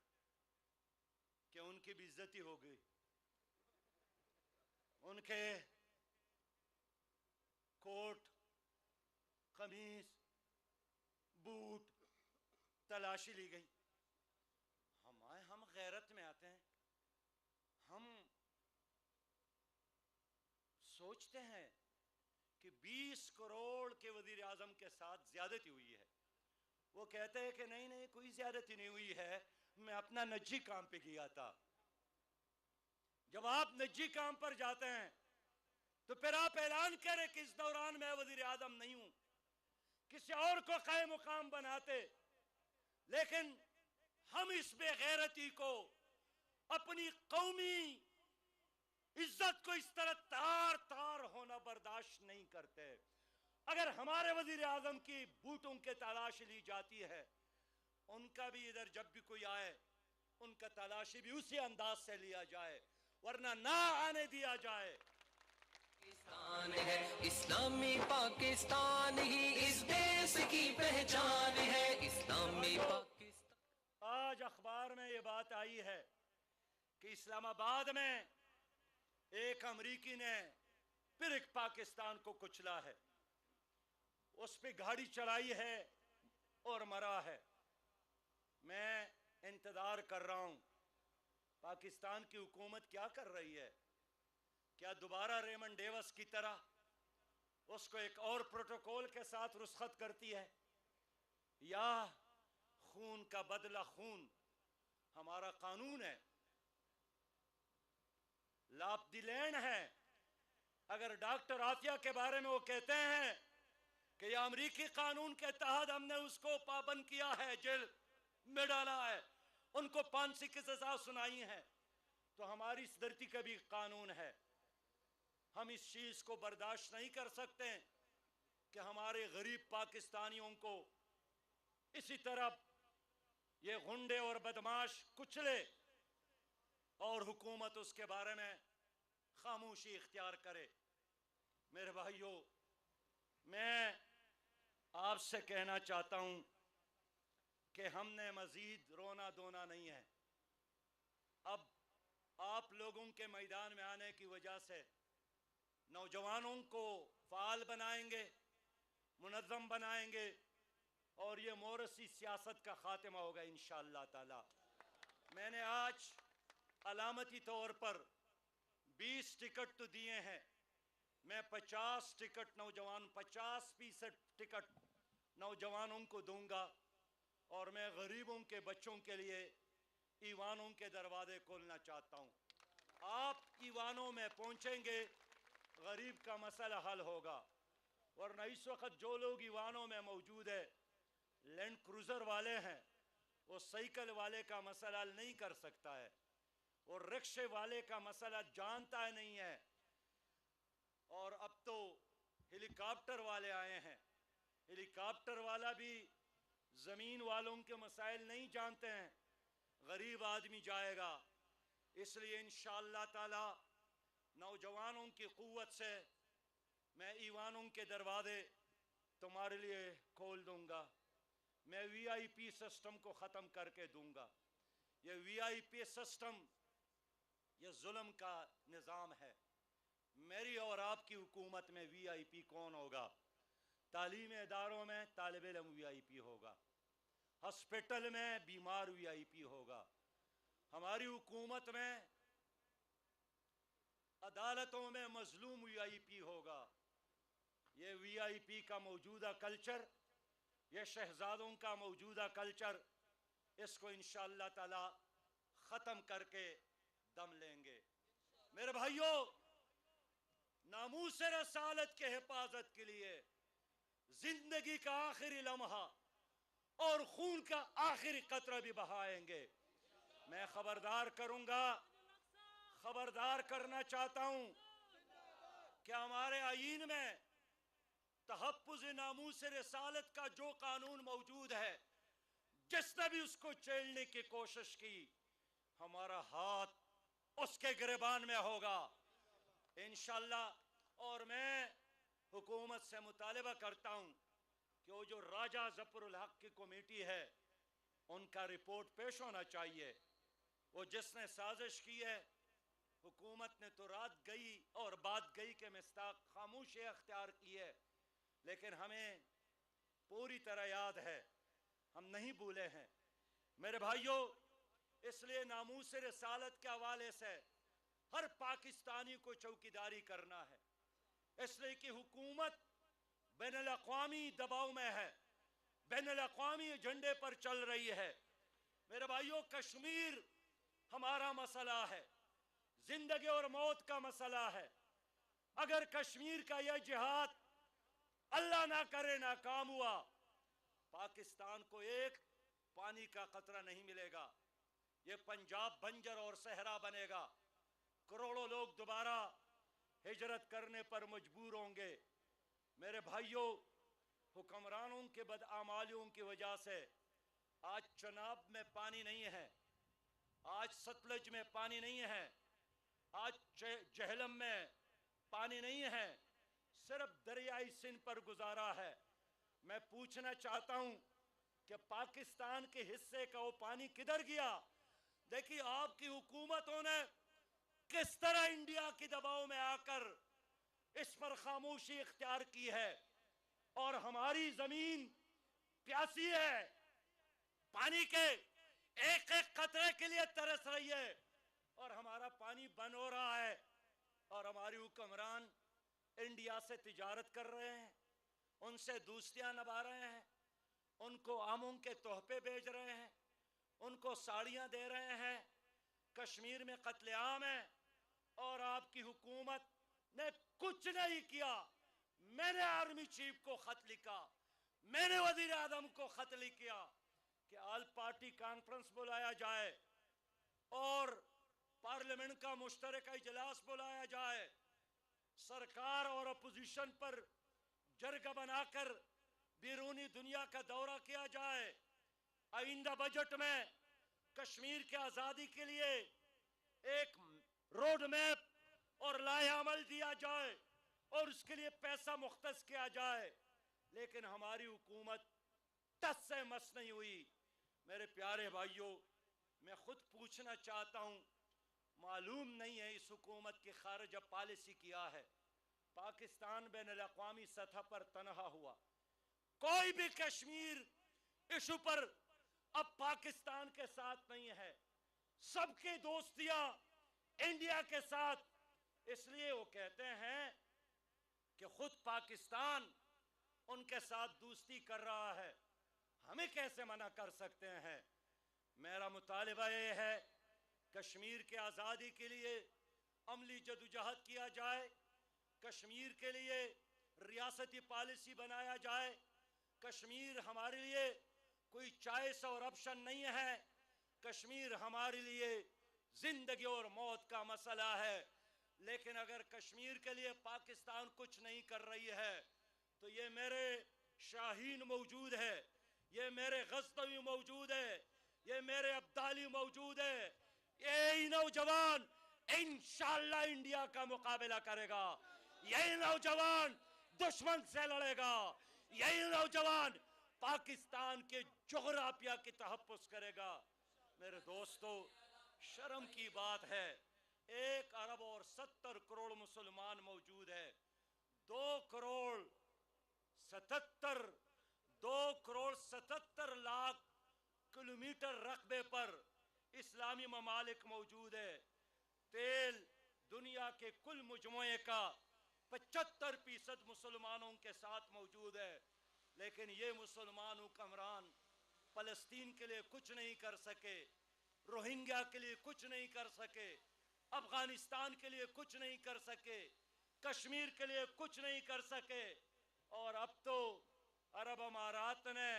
کہ ان کی بھی عزتی ہو گئی, ان کے کوٹ, قمیص, بوٹ تلاشی لی گئی. ہم غیرت میں آتے ہیں, ہم سوچتے ہیں کہ 20 کروڑ کے وزیر اعظم کے ساتھ زیادتی ہوئی ہے. وہ کہتے ہیں کہ نہیں کوئی زیادتی نہیں ہوئی ہے, میں اپنا نجی کام پہ گیا تھا. جب آپ نجی کام پر جاتے ہیں تو پھر آپ اعلان کریں کہ اس دوران میں وزیر اعظم نہیں ہوں, کسی اور کو قائم مقام بناتے. لیکن ہم اس بے غیرتی کو, اپنی قومی عزت کو اس طرح تار ہونا برداشت نہیں کرتے. اگر ہمارے وزیر اعظم کی بوٹوں کے تلاشی لی جاتی ہے, ان کا بھی ادھر جب بھی کوئی آئے ان کا تلاشی بھی اسی انداز سے لیا جائے, ورنہ نہ آنے دیا جائے. پاکستان ہے اسلامی پاکستان ہی اس دیس کی پہچان ہے. آئی ہے کہ اسلام آباد میں ایک امریکی نے پھر ایک پاکستان کو کچلا ہے، اس پہ گاڑی چلائی ہے اور مرا ہے۔ میں انتظار کر رہا ہوں پاکستان کی حکومت کیا کر رہی ہے؟ کیا دوبارہ ریمن ڈیوس کی طرح اس کو ایک اور پروٹوکول کے ساتھ رخصت کرتی ہے، یا خون کا بدلہ خون؟ ہمارا قانون ہے، لاپ دی لینڈ ہے۔ اگر ڈاکٹر عافیہ کے بارے میں وہ کہتے ہیں کہ یہ امریکی قانون کے تحت ہم نے اس کو پابند کیا ہے، جیل میں ڈالا ہے، ان کو پھانسی کی سزا سنائی ہے، تو ہماری اس دھرتی کا بھی قانون ہے۔ ہم اس چیز کو برداشت نہیں کر سکتے کہ ہمارے غریب پاکستانیوں کو اسی طرح یہ غنڈے اور بدماش کچلے اور حکومت اس کے بارے میں خاموشی اختیار کرے۔ میرے بھائیوں، میں آپ سے کہنا چاہتا ہوں کہ ہم نے مزید رونا دھونا نہیں ہے۔ اب آپ لوگوں کے میدان میں آنے کی وجہ سے نوجوانوں کو فعال بنائیں گے، منظم بنائیں گے، اور یہ موروثی سیاست کا خاتمہ ہوگا انشاءاللہ تعالی۔ میں نے آج علامتی طور پر 20 ٹکٹ تو دیے ہیں، میں 50 ٹکٹ 50% ٹکٹ نوجوانوں کو دوں گا، اور میں غریبوں کے بچوں کے لیے ایوانوں کے دروازے کھولنا چاہتا ہوں۔ آپ ایوانوں میں پہنچیں گے، غریب کا مسئلہ حل ہوگا۔ ورنہ اس وقت جو لوگ ایوانوں میں موجود ہے، لینڈ کروزر والے ہیں، وہ سائیکل والے کا مسئلہ حل نہیں کر سکتا ہے، اور رکشے والے کا مسئلہ جانتا ہے نہیں ہے، اور اب تو ہیلی کاپٹر والے آئے ہیں، ہیلی کاپٹر والا بھی زمین والوں کے مسائل نہیں جانتے ہیں، غریب آدمی جائے گا۔ اس لیے انشاءاللہ تعالی نوجوانوں کی قوت سے میں ایوانوں کے دروازے تمہارے لیے کھول دوں گا۔ میں وی آئی پی سسٹم کو ختم کر کے دوں گا۔ یہ وی آئی پی سسٹم یہ ظلم کا نظام ہے۔ میری اور آپ کی حکومت میں وی آئی پی کون ہوگا؟ تعلیمی اداروں میں طالب علم وی آئی پی ہوگا، ہسپیٹل میں بیمار وی آئی پی ہوگا، ہماری حکومت میں عدالتوں میں مظلوم وی آئی پی ہوگا۔ یہ وی آئی پی کا موجودہ کلچر، یہ شہزادوں کا موجودہ کلچر، اس کو انشاءاللہ تعالی ختم کر کے دم لیں گے۔ میرے بھائیوں، ناموس رسالت کے حفاظت کے لیے زندگی کا آخری لمحہ اور خون کا آخری قطرہ بھی بہائیں گے۔ میں خبردار کروں گا، خبردار کرنا چاہتا ہوں کہ ہمارے آئین میں تحفظ ناموس رسالت کا جو قانون موجود ہے، جس نے بھی اس کو چھیڑنے کی کوشش کی، ہمارا ہاتھ اس کے گریبان میں ہوگا انشاءاللہ۔ اور میں حکومت سے مطالبہ کرتا ہوں کہ وہ جو راجہ ظفر الحق کی کمیٹی ہے، ان کا رپورٹ پیش ہونا چاہیے۔ وہ جس نے سازش کی ہے، حکومت نے تو رات گئی اور بات گئی کے مستاق خاموشی اختیار کی ہے، لیکن ہمیں پوری طرح یاد ہے، ہم نہیں بھولے ہیں۔ میرے بھائیوں، اس لیے ناموس رسالت کے حوالے سے ہر پاکستانی کو چوکیداری کرنا ہے، اس لیے کہ حکومت بین الاقوامی دباؤ میں ہے، بین الاقوامی ایجنڈے پر چل رہی ہے۔ میرے بھائیوں، کشمیر ہمارا مسئلہ ہے، زندگی اور موت کا مسئلہ ہے۔ اگر کشمیر کا یہ جہاد اللہ نہ کرے ناکام ہوا، پاکستان کو ایک پانی کا قطرہ نہیں ملے گا، یہ پنجاب بنجر اور صحرا بنے گا، کروڑوں لوگ دوبارہ ہجرت کرنے پر مجبور ہوں گے۔ میرے بھائیوں، حکمرانوں کے بدعمالیوں کی وجہ سے آج چناب میں پانی نہیں ہے، آج ستلج میں پانی نہیں ہے، آج جہلم میں پانی نہیں ہے، صرف دریائے سندھ پر گزارا ہے۔ میں پوچھنا چاہتا ہوں کہ پاکستان کے حصے کا وہ پانی کدھر گیا دیکھیے آپ کی حکومتوں نے کس طرح انڈیا کے دباؤ میں آ کر اس پر خاموشی اختیار کی ہے، اور ہماری زمین پیاسی ہے، پانی کے ایک ایک قطرے کے لیے ترس رہی ہے، اور ہمارا پانی بند ہو رہا ہے، اور ہماری حکمران انڈیا سے تجارت کر رہے ہیں، ان سے دوستیاں نبھا رہے ہیں، ان کو آموں کے تحفے بھیج رہے ہیں، ان کو ساڑیاں دے رہے ہیں، کشمیر میں قتل عام ہے، اور آپ کی حکومت نے کچھ نہیں کیا۔ میں نے آرمی چیف کو خط لکھا، میں نے وزیر اعظم کو خط لکھا کہ آل پارٹی کانفرنس بلایا جائے اور پارلیمنٹ کا مشترکہ اجلاس بلایا جائے، سرکار اور اپوزیشن پر جرگہ بنا کر بیرونی دنیا کا دورہ کیا جائے، آئندہ بجٹ میں کشمیر کے آزادی کے لیے ایک روڈ میپ اور لائحہ عمل دیا جائے اور اس کے لیے پیسہ مختص کیا جائے، لیکن ہماری حکومت ٹس سے مس نہیں ہوئی۔ میرے پیارے بھائیوں، میں خود پوچھنا چاہتا ہوں، معلوم نہیں ہے اس حکومت کی خارجہ پالیسی کیا ہے؟ پاکستان بین الاقوامی سطح پر تنہا ہوا، کوئی بھی کشمیر ایشو پر اب پاکستان کے ساتھ نہیں ہے، سب کی دوستیاں انڈیا کے ساتھ، اس لیے وہ کہتے ہیں کہ خود پاکستان ان کے ساتھ دوستی کر رہا ہے، ہمیں کیسے منع کر سکتے ہیں؟ میرا مطالبہ یہ ہے کشمیر کے آزادی کے لیے عملی جدوجہد کیا جائے، کشمیر کے لیے ریاستی پالیسی بنایا جائے، کشمیر ہمارے لیے کوئی چوائس اور آپشن نہیں ہے، کشمیر ہمارے لیے زندگی اور موت کا مسئلہ ہے، لیکن اگر کشمیر کے لیے پاکستان کچھ نہیں کر رہی ہے تو یہ میرے شاہین موجود ہے، یہ میرے غزنوی موجود ہے، یہ میرے عبدالی موجود ہے، یہی نوجوان انشاءاللہ انڈیا کا مقابلہ کرے گا، یہی نوجوان دشمن سے لڑے گا، یہی نوجوان پاکستان کے جغرافیہ کی تحفظ کرے گا۔ میرے دوستو، شرم کی بات ہے، 1 ارب اور 70 کروڑ مسلمان موجود ہے، 2 کروڑ 77 لاکھ کلومیٹر رقبے پر اسلامی ممالک موجود ہے، تیل دنیا کے کل مجموعے کا 75% مسلمانوں کے ساتھ موجود ہے، لیکن یہ مسلمان حکمران فلسطین کے لیے کچھ نہیں کر سکے، روہنگیا کے لیے کچھ نہیں کر سکے، افغانستان کے لیے کچھ نہیں کر سکے، کشمیر کے لیے کچھ نہیں کر سکے، اور اب تو عرب امارات نے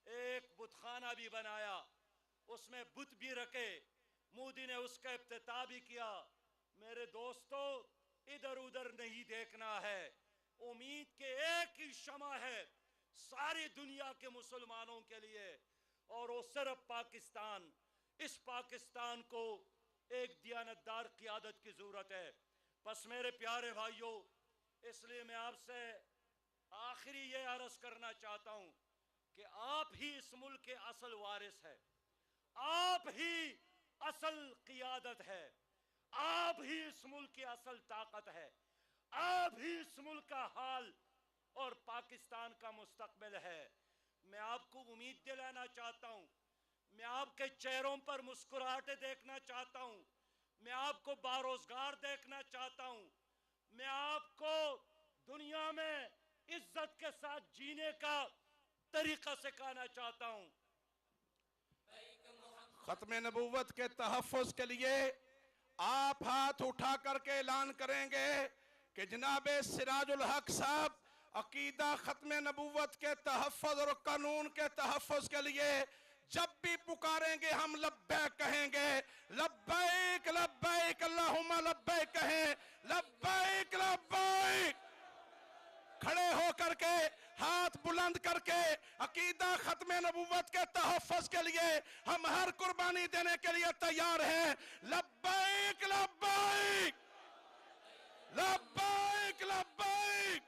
ایک بت خانہ بھی بنایا، اس میں بت بھی رکھے، مودی نے اس کا افتتاح بھی کیا۔ میرے دوستو، ادھر ادھر نہیں دیکھنا ہے، امید کے ایک ہی شمع ہے ساری دنیا کے مسلمانوں کے لیے، اور وہ صرف پاکستان۔ اس پاکستان کو ایک دیانتدار قیادت کی ضرورت ہے۔ پس میرے پیارے بھائیوں، اس لیے میں آپ سے آخری یہ عرض کرنا چاہتا ہوں کہ آپ ہی اس ملک کے اصل وارث ہیں، آپ ہی اصل قیادت ہے، آپ ہی اس ملک کی اصل طاقت ہے، آپ ہی اس ملک کا حال اور پاکستان کا مستقبل ہے۔ میں آپ کو امید دلانا چاہتا ہوں، میں آپ کے چہروں پر مسکراہٹیں دیکھنا چاہتا ہوں، میں آپ کو باروزگار دیکھنا چاہتا ہوں، میں آپ کو دنیا میں عزت کے ساتھ جینے کا طریقہ سکھانا چاہتا ہوں۔ ختم نبوت کے تحفظ کے لیے آپ ہاتھ اٹھا کر کے اعلان کریں گے کہ جناب سراج الحق صاحب عقیدہ ختم نبوت کے تحفظ اور قانون کے تحفظ کے لیے جب بھی پکاریں گے ہم لبیک کہیں گے، لبیک لبیک اللہم لبیک کہیں، لبیک لبیک، کھڑے ہو کر کے ہاتھ بلند کر کے عقیدہ ختم نبوت کے تحفظ کے لیے ہم ہر قربانی دینے کے لیے تیار ہیں۔ لبیک لبیک لبیک لبیک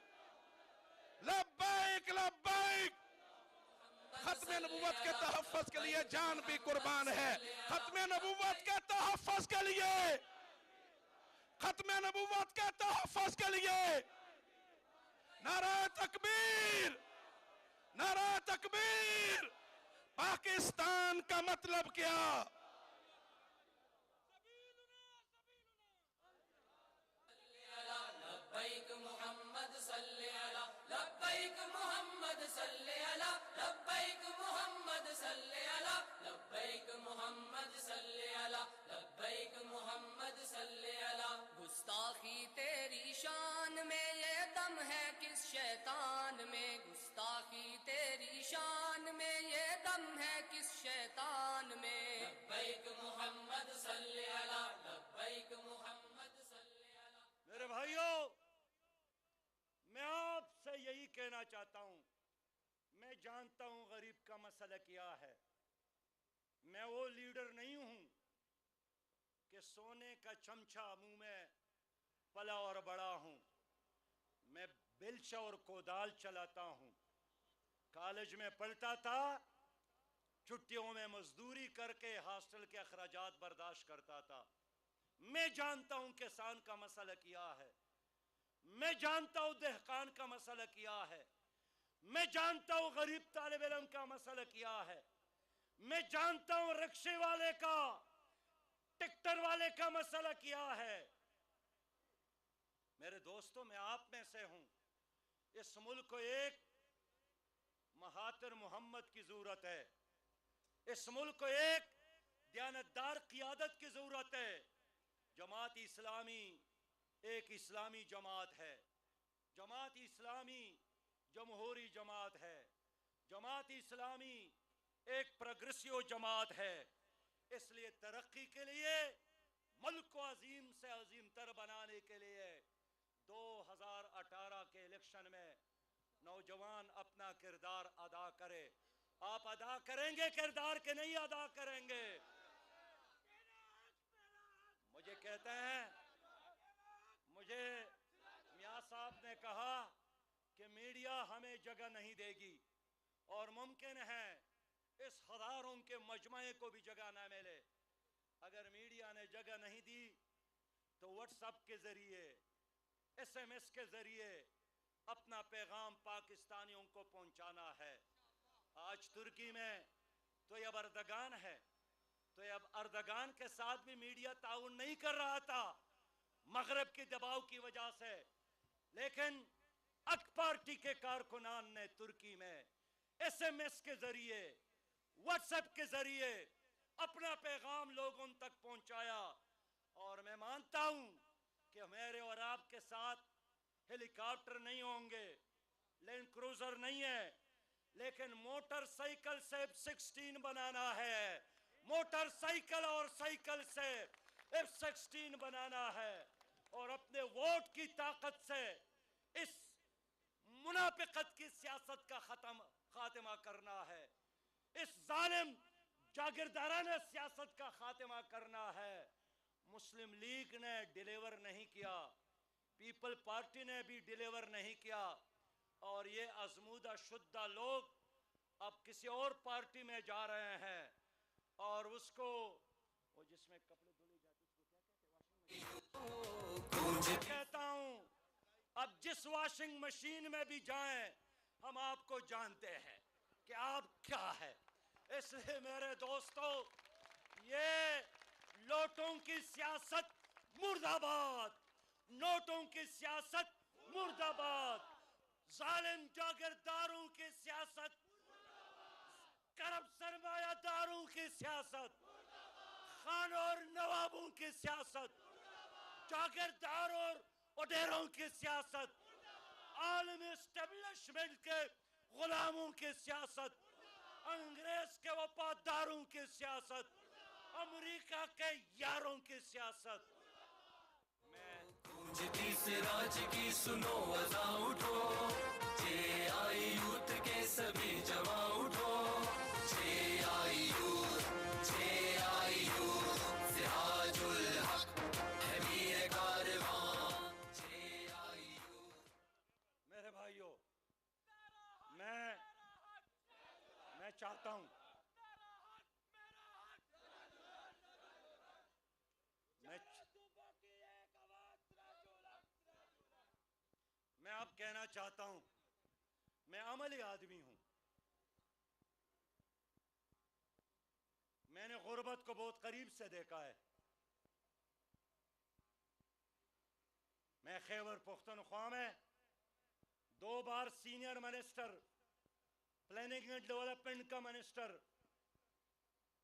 لبیک لبیک، ختم ختم نبوت کے تحفظ کے لیے جان بھی قربان ہے. ختم نبوت کے تحفظ کے لیے, ختم نبوت کے تحفظ کے لیے نعرہ تکبیر, نعرہ تکبیر. پاکستان کا مطلب کیا؟ لبیک محمد صلی علی, لبیک محمد صلی علی, لبیک محمد صلی علی, لبیک محمد صلی علی, لبیک محمد صلی علی. گستاخی تیری شان میں یہ دم ہے کس شیطان میں, گستاخی تیری شان میں یہ دم ہے کس شیطان میں. لبیک محمد صلی علی, لبیک محمد صلی علی. میرے بھائیوں, میں آپ سے یہی کہنا چاہتا ہوں, میں جانتا ہوں غریب کا مسئلہ کیا ہے. میں وہ لیڈر نہیں ہوں کہ سونے کا چمچہ منہ میں پلا اور بڑا ہوں. میں بلچ اور کودال چلاتا ہوں. کالج میں پڑھتا تھا, چھٹیوں میں مزدوری کر کے ہاسٹل کے اخراجات برداشت کرتا تھا. میں جانتا ہوں کسان کا مسئلہ کیا ہے, میں جانتا ہوں دہقان کا مسئلہ کیا ہے, میں جانتا ہوں غریب طالب علم کا مسئلہ کیا ہے, میں جانتا ہوں رکشے والے کا, ٹکٹر والے کا مسئلہ کیا ہے. میرے دوستوں, میں آپ میں سے ہوں. اس ملک کو ایک مہاتر محمد کی ضرورت ہے. اس ملک کو ایک دیانتدار قیادت کی ضرورت ہے. جماعت اسلامی ایک اسلامی جماعت ہے. جماعت اسلامی جمہوری جماعت ہے. جماعت اسلامی ایک پروگریسیو جماعت ہے. اس لیے ترقی کے لیے, ملک کو عظیم سے عظیم تر بنانے کے لیے 2018 کے الیکشن میں نوجوان اپنا کردار ادا کرے. آپ ادا کریں گے کردار کے نہیں ادا کریں گے؟ مجھے کہتے ہیں, مجھے میاں صاحب نے کہا کہ میڈیا ہمیں جگہ نہیں دے گی, اور ممکن ہے اس ہزاروں کے مجمع کو بھی جگہ نہ ملے. اگر میڈیا نے جگہ نہیں دی تو واٹس ایپ کے ذریعے, ایس ایم ایس کے ذریعے اپنا پیغام پاکستانیوں کو پہنچانا ہے. آج ترکی میں تو اب اردگان ہے, تو اب اردگان کے ساتھ بھی میڈیا تعاون نہیں کر رہا تھا مغرب کے دباؤ کی وجہ سے, لیکن اک پارٹی کے کارکنان نے ترکی میں ایس ایم ایس کے ذریعے, واٹس ایپ کے ذریعے اپنا پیغام لوگوں تک پہنچایا. اور میں مانتا ہوں کہ میرے اور آپ کے ساتھ ہیلی کاپٹر نہیں ہوں گے, لینڈ کروزر نہیں ہے, لیکن موٹر سائیکل سے F-16 بنانا ہے. موٹر سائیکل اور سائیکل سے F-16 بنانا ہے, اور اپنے ووٹ کی طاقت سے اس منافقت کی سیاست کا خاتمہ کرنا ہے. اس ظالم جاگیردارانہ سیاست کا خاتمہ کرنا ہے. مسلم لیگ نے ڈیلیور نہیں کیا, پیپل پارٹی نے بھی ڈیلیور نہیں کیا, اور یہ ازمودہ شدہ لوگ اب کسی اور پارٹی میں جا رہے ہیں, اور اس کو وہ جس میں کپڑے دھلے جاتے اس کو کیا کہتا ہوں, اب جس واشنگ مشین میں بھی جائیں ہم آپ کو جانتے ہیں کہ آپ کیا ہے. اس لیے میرے دوستو, یہ لوٹوں کی سیاست مرد آباد, نوٹوں کی سیاست مرد آباد, ظالم جاگیرداروں کی سیاست, کرب سرمایہ داروں کی سیاست, خان اور نوابوں کی سیاست, جاگیردار اور وڈیروں کی سیاست, عالمی اسٹیبلشمنٹ کے غلاموں کی سیاست, انگریز کے وفاداروں کی سیاست, امریکہ کے یاروں کی سیاست. گونجتی سراج کی سنو اذان اٹھو, جے آئی یوتھ کے سبھی جوان اٹھو, جے آئی یوتھ, جے آئی یوتھ, سراج الحق ہے میر کاروان, جے آئی یوتھ. میرے بھائیوں, میں چاہتا ہوں میں اب کہنا چاہتا ہوں، میں عملی آدمی ہوں، میں نے غربت کو بہت قریب سے دیکھا ہے. میں خیبر پختونخوا میں 2 بار senior minister, planning and development کا منسٹر،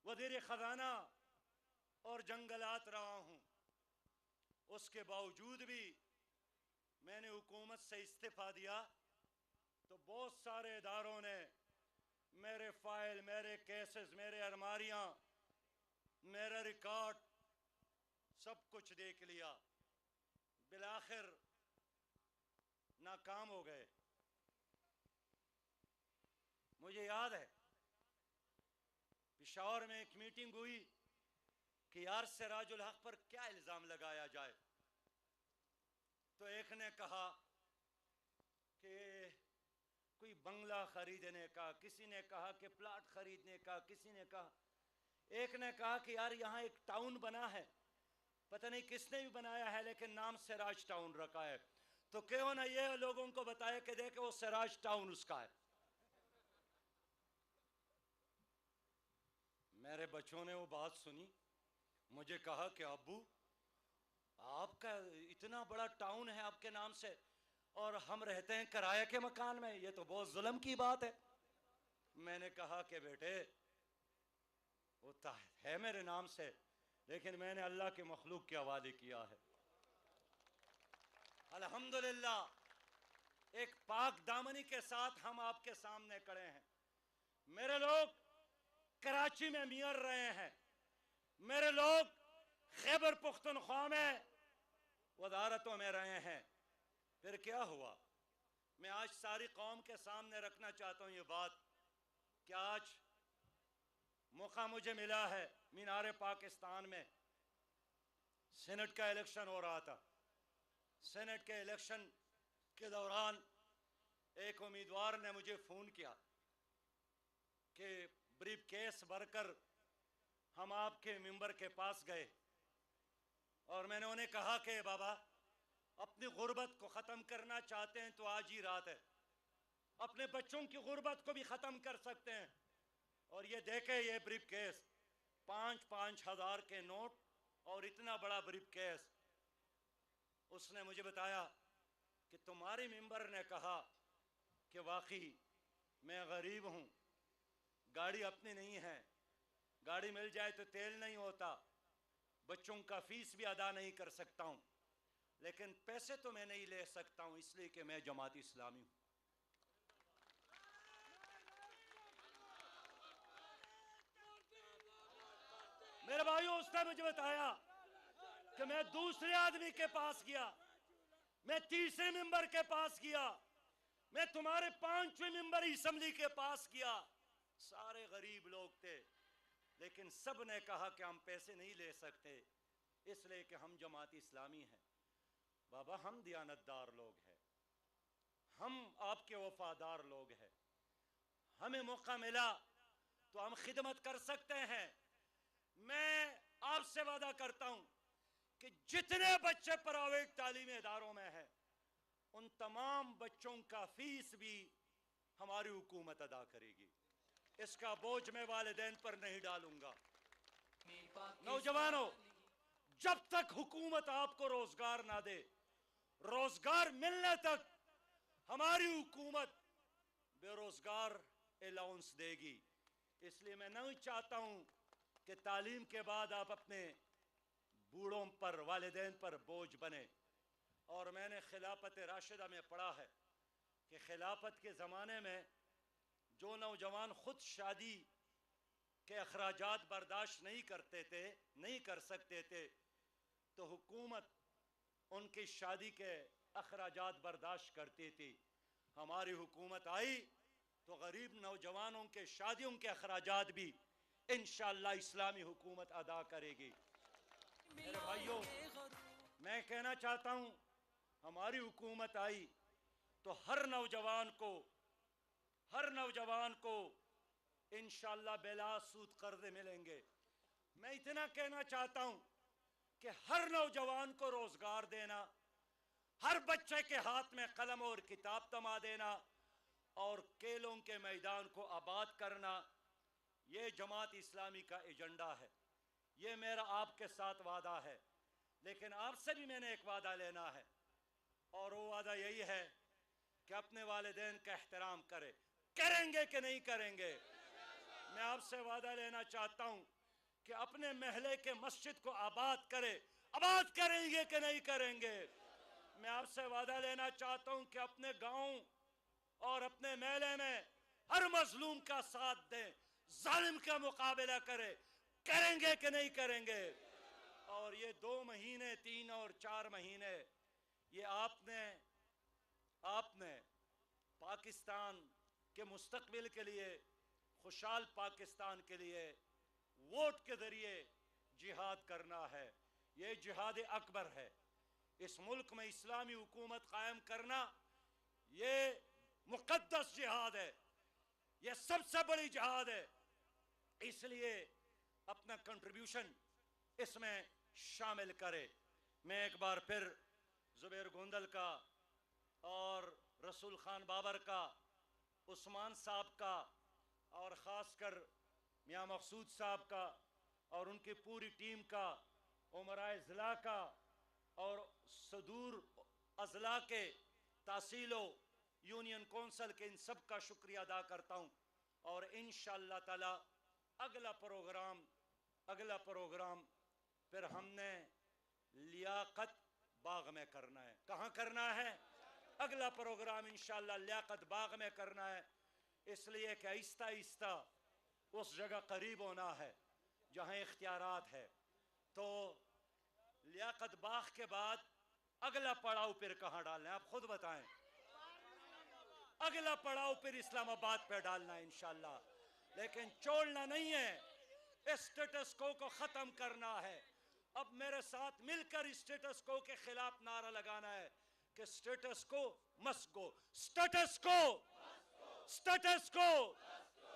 وزیر خزانہ اور جنگلات رہا ہوں. اس کے باوجود بھی میں نے حکومت سے استعفیٰ دیا تو بہت سارے اداروں نے میرے فائل، میرے کیسز، میرے الماریاں، میرا ریکارڈ سب کچھ دیکھ لیا. بالآخر ناکام ہو گئے. مجھے یاد ہے پشاور میں ایک میٹنگ ہوئی کہ یار سراج الحق پر کیا الزام لگایا جائے. تو ایک نے کہا کہ کوئی بنگلہ خریدنے کا، کسی نے کہا کہ پلاٹ خریدنے کا، کسی نے کہا، ایک نے کہا کہ یار یہاں ایک ٹاؤن بنا ہے، پتہ نہیں کس نے بھی بنایا ہے لیکن نام سراج ٹاؤن رکھا ہے، تو کیوں نہ یہ لوگوں کو بتائے کہ دیکھیں وہ سراج ٹاؤن اس کا ہے. میرے بچوں نے وہ بات سنی، مجھے کہا کہ ابو آپ کا اتنا بڑا ٹاؤن ہے آپ کے نام سے اور ہم رہتے ہیں کرایہ کے مکان میں، یہ تو بہت ظلم کی بات ہے. میں نے کہا کہ بیٹے وہ ہے میرے نام سے لیکن میں نے اللہ کے مخلوق کے حوالے کیا ہے. الحمدللہ ایک پاک دامنی کے ساتھ ہم آپ کے سامنے کھڑے ہیں. میرے لوگ کراچی میں میئر رہے ہیں، میرے لوگ خیبر پختونخوا میں وزارتوں میں رہے ہیں. پھر کیا ہوا؟ میں آج ساری قوم کے سامنے رکھنا چاہتا ہوں یہ بات کہ آج موقع مجھے ملا ہے. مینار پاکستان میں سینٹ کا الیکشن ہو رہا تھا. سینٹ کے الیکشن کے دوران ایک امیدوار نے مجھے فون کیا کہ بریف کیس بھر کر ہم آپ کے ممبر کے پاس گئے اور میں نے انہیں کہا کہ بابا اپنی غربت کو ختم کرنا چاہتے ہیں تو آج ہی رات ہے، اپنے بچوں کی غربت کو بھی ختم کر سکتے ہیں. اور یہ دیکھیں یہ بریف کیس 5-5 ہزار کے نوٹ اور اتنا بڑا بریف کیس. اس نے مجھے بتایا کہ تمہارے ممبر نے کہا کہ واقعی میں غریب ہوں، گاڑی اپنی نہیں ہے، گاڑی مل جائے تو تیل نہیں ہوتا، بچوں کا فیس بھی ادا نہیں کر سکتا ہوں، لیکن پیسے تو میں نہیں لے سکتا ہوں اس لیے کہ میں جماعت اسلامی ہوں. میرے بھائیو اس نے مجھے بتایا کہ میں دوسرے آدمی کے پاس گیا، میں تیسرے ممبر کے پاس گیا، میں تمہارے 5ویں ممبر اسمبلی کے پاس گیا. سارے غریب لوگ تھے لیکن سب نے کہا کہ ہم پیسے نہیں لے سکتے اس لیے کہ ہم جماعت اسلامی ہیں. بابا ہم دیانتدار لوگ ہیں، ہم آپ کے وفادار لوگ ہیں، ہمیں موقع ملا تو ہم خدمت کر سکتے ہیں. میں آپ سے وعدہ کرتا ہوں کہ جتنے بچے پرائیویٹ تعلیمی اداروں میں ہیں ان تمام بچوں کا فیس بھی ہماری حکومت ادا کرے گی. اس کا بوجھ میں والدین پر نہیں ڈالوں گا. نوجوانوں جب تک حکومت آپ کو روزگار نہ دے، روزگار ملنے تک ہماری حکومت بے روزگار الاؤنس دے گی. اس لیے میں نہیں چاہتا ہوں کہ تعلیم کے بعد آپ اپنے بوڑھوں پر، والدین پر بوجھ بنے. اور میں نے خلافت راشدہ میں پڑھا ہے کہ خلافت کے زمانے میں جو نوجوان خود شادی کے اخراجات برداشت نہیں کرتے تھے، نہیں کر سکتے تھے، تو حکومت ان کی شادی کے اخراجات برداشت کرتی تھی. ہماری حکومت آئی تو غریب نوجوانوں کے شادیوں کے اخراجات بھی انشاءاللہ اسلامی حکومت ادا کرے گی. میرے بھائیوں میں کہنا چاہتا ہوں ہماری حکومت آئی تو ہر نوجوان کو انشاءاللہ بلا سود قرض ملیں گے. میں اتنا کہنا چاہتا ہوں کہ ہر نوجوان کو روزگار دینا، ہر بچے کے ہاتھ میں قلم اور کتاب تما دینا اور کھیلوں کے میدان کو آباد کرنا، یہ جماعت اسلامی کا ایجنڈا ہے. یہ میرا آپ کے ساتھ وعدہ ہے. لیکن آپ سے بھی میں نے ایک وعدہ لینا ہے، اور وہ وعدہ یہی ہے کہ اپنے والدین کا احترام کریں گے کہ نہیں کریں گے؟ میں آپ سے وعدہ لینا چاہتا ہوں کہ اپنے محلے کے مسجد کو آباد کریں گے کہ نہیں کریں گے؟ میں آپ سے وعدہ لینا چاہتا ہوں کہ اپنے گاؤں اور اپنے محلے میں ہر مظلوم کا ساتھ دیں، ظالم کا مقابلہ کریں گے کہ نہیں کریں گے؟ اور یہ 2 مہینے 3 اور 4 مہینے یہ آپ نے پاکستان کے مستقبل کے لیے، خوشحال پاکستان کے لیے ووٹ کے ذریعے جہاد کرنا ہے. یہ جہاد اکبر ہے. اس ملک میں اسلامی حکومت قائم کرنا یہ مقدس جہاد ہے، یہ سب سے بڑی جہاد ہے. اس لیے اپنا کنٹریبیوشن اس میں شامل کرے. میں ایک بار پھر زبیر گوندل کا اور رسول خان بابر کا، عثمان صاحب کا، اور خاص کر میاں مقصود صاحب کا اور ان کی پوری ٹیم کا، امرائے ضلع کا اور صدور اضلاع کے تحصیل و یونین کونسل کے، ان سب کا شکریہ ادا کرتا ہوں. اور انشاءاللہ تعالی اگلا پروگرام پھر ہم نے لیاقت باغ میں کرنا ہے. کہاں کرنا ہے؟ اگلا پروگرام انشاءاللہ لیاقت باغ میں کرنا ہے. اس لیے کہ آہستہ آہستہ اس جگہ قریب ہونا ہے جہاں اختیارات ہے. تو لیاقت باغ کے بعد اگلا پڑاؤ پھر کہاں ڈالنا ہے آپ خود بتائیں. اگلا پڑاؤ پھر اسلام آباد پہ ڈالنا ہے انشاءاللہ. لیکن چھوڑنا نہیں ہے، اسٹیٹس کو ختم کرنا ہے. اب میرے ساتھ مل کر اسٹیٹس کو کے خلاف نعرہ لگانا ہے کہ اسٹیٹس کو must go. اسٹیٹس کو، اسٹیٹس کو،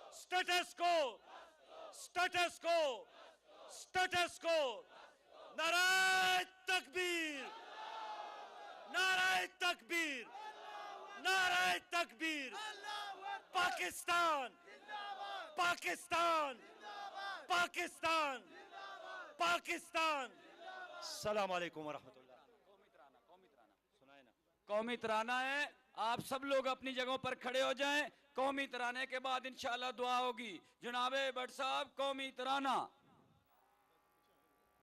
اسٹیٹس کو، اسٹیٹس کو، اسٹیٹس کو. نعرہ تکبیر، نعرہ تکبیر، نعرہ تکبیر. پاکستان، پاکستان، پاکستان، پاکستان. السلام علیکم ورحمۃ اللہ. سنائے نا. قومی ترانہ ہے. آپ سب لوگ اپنی جگہوں پر کھڑے ہو جائیں. قومی ترانے کے بعد انشاءاللہ دعا ہوگی. جناب بٹ صاحب قومی ترانہ.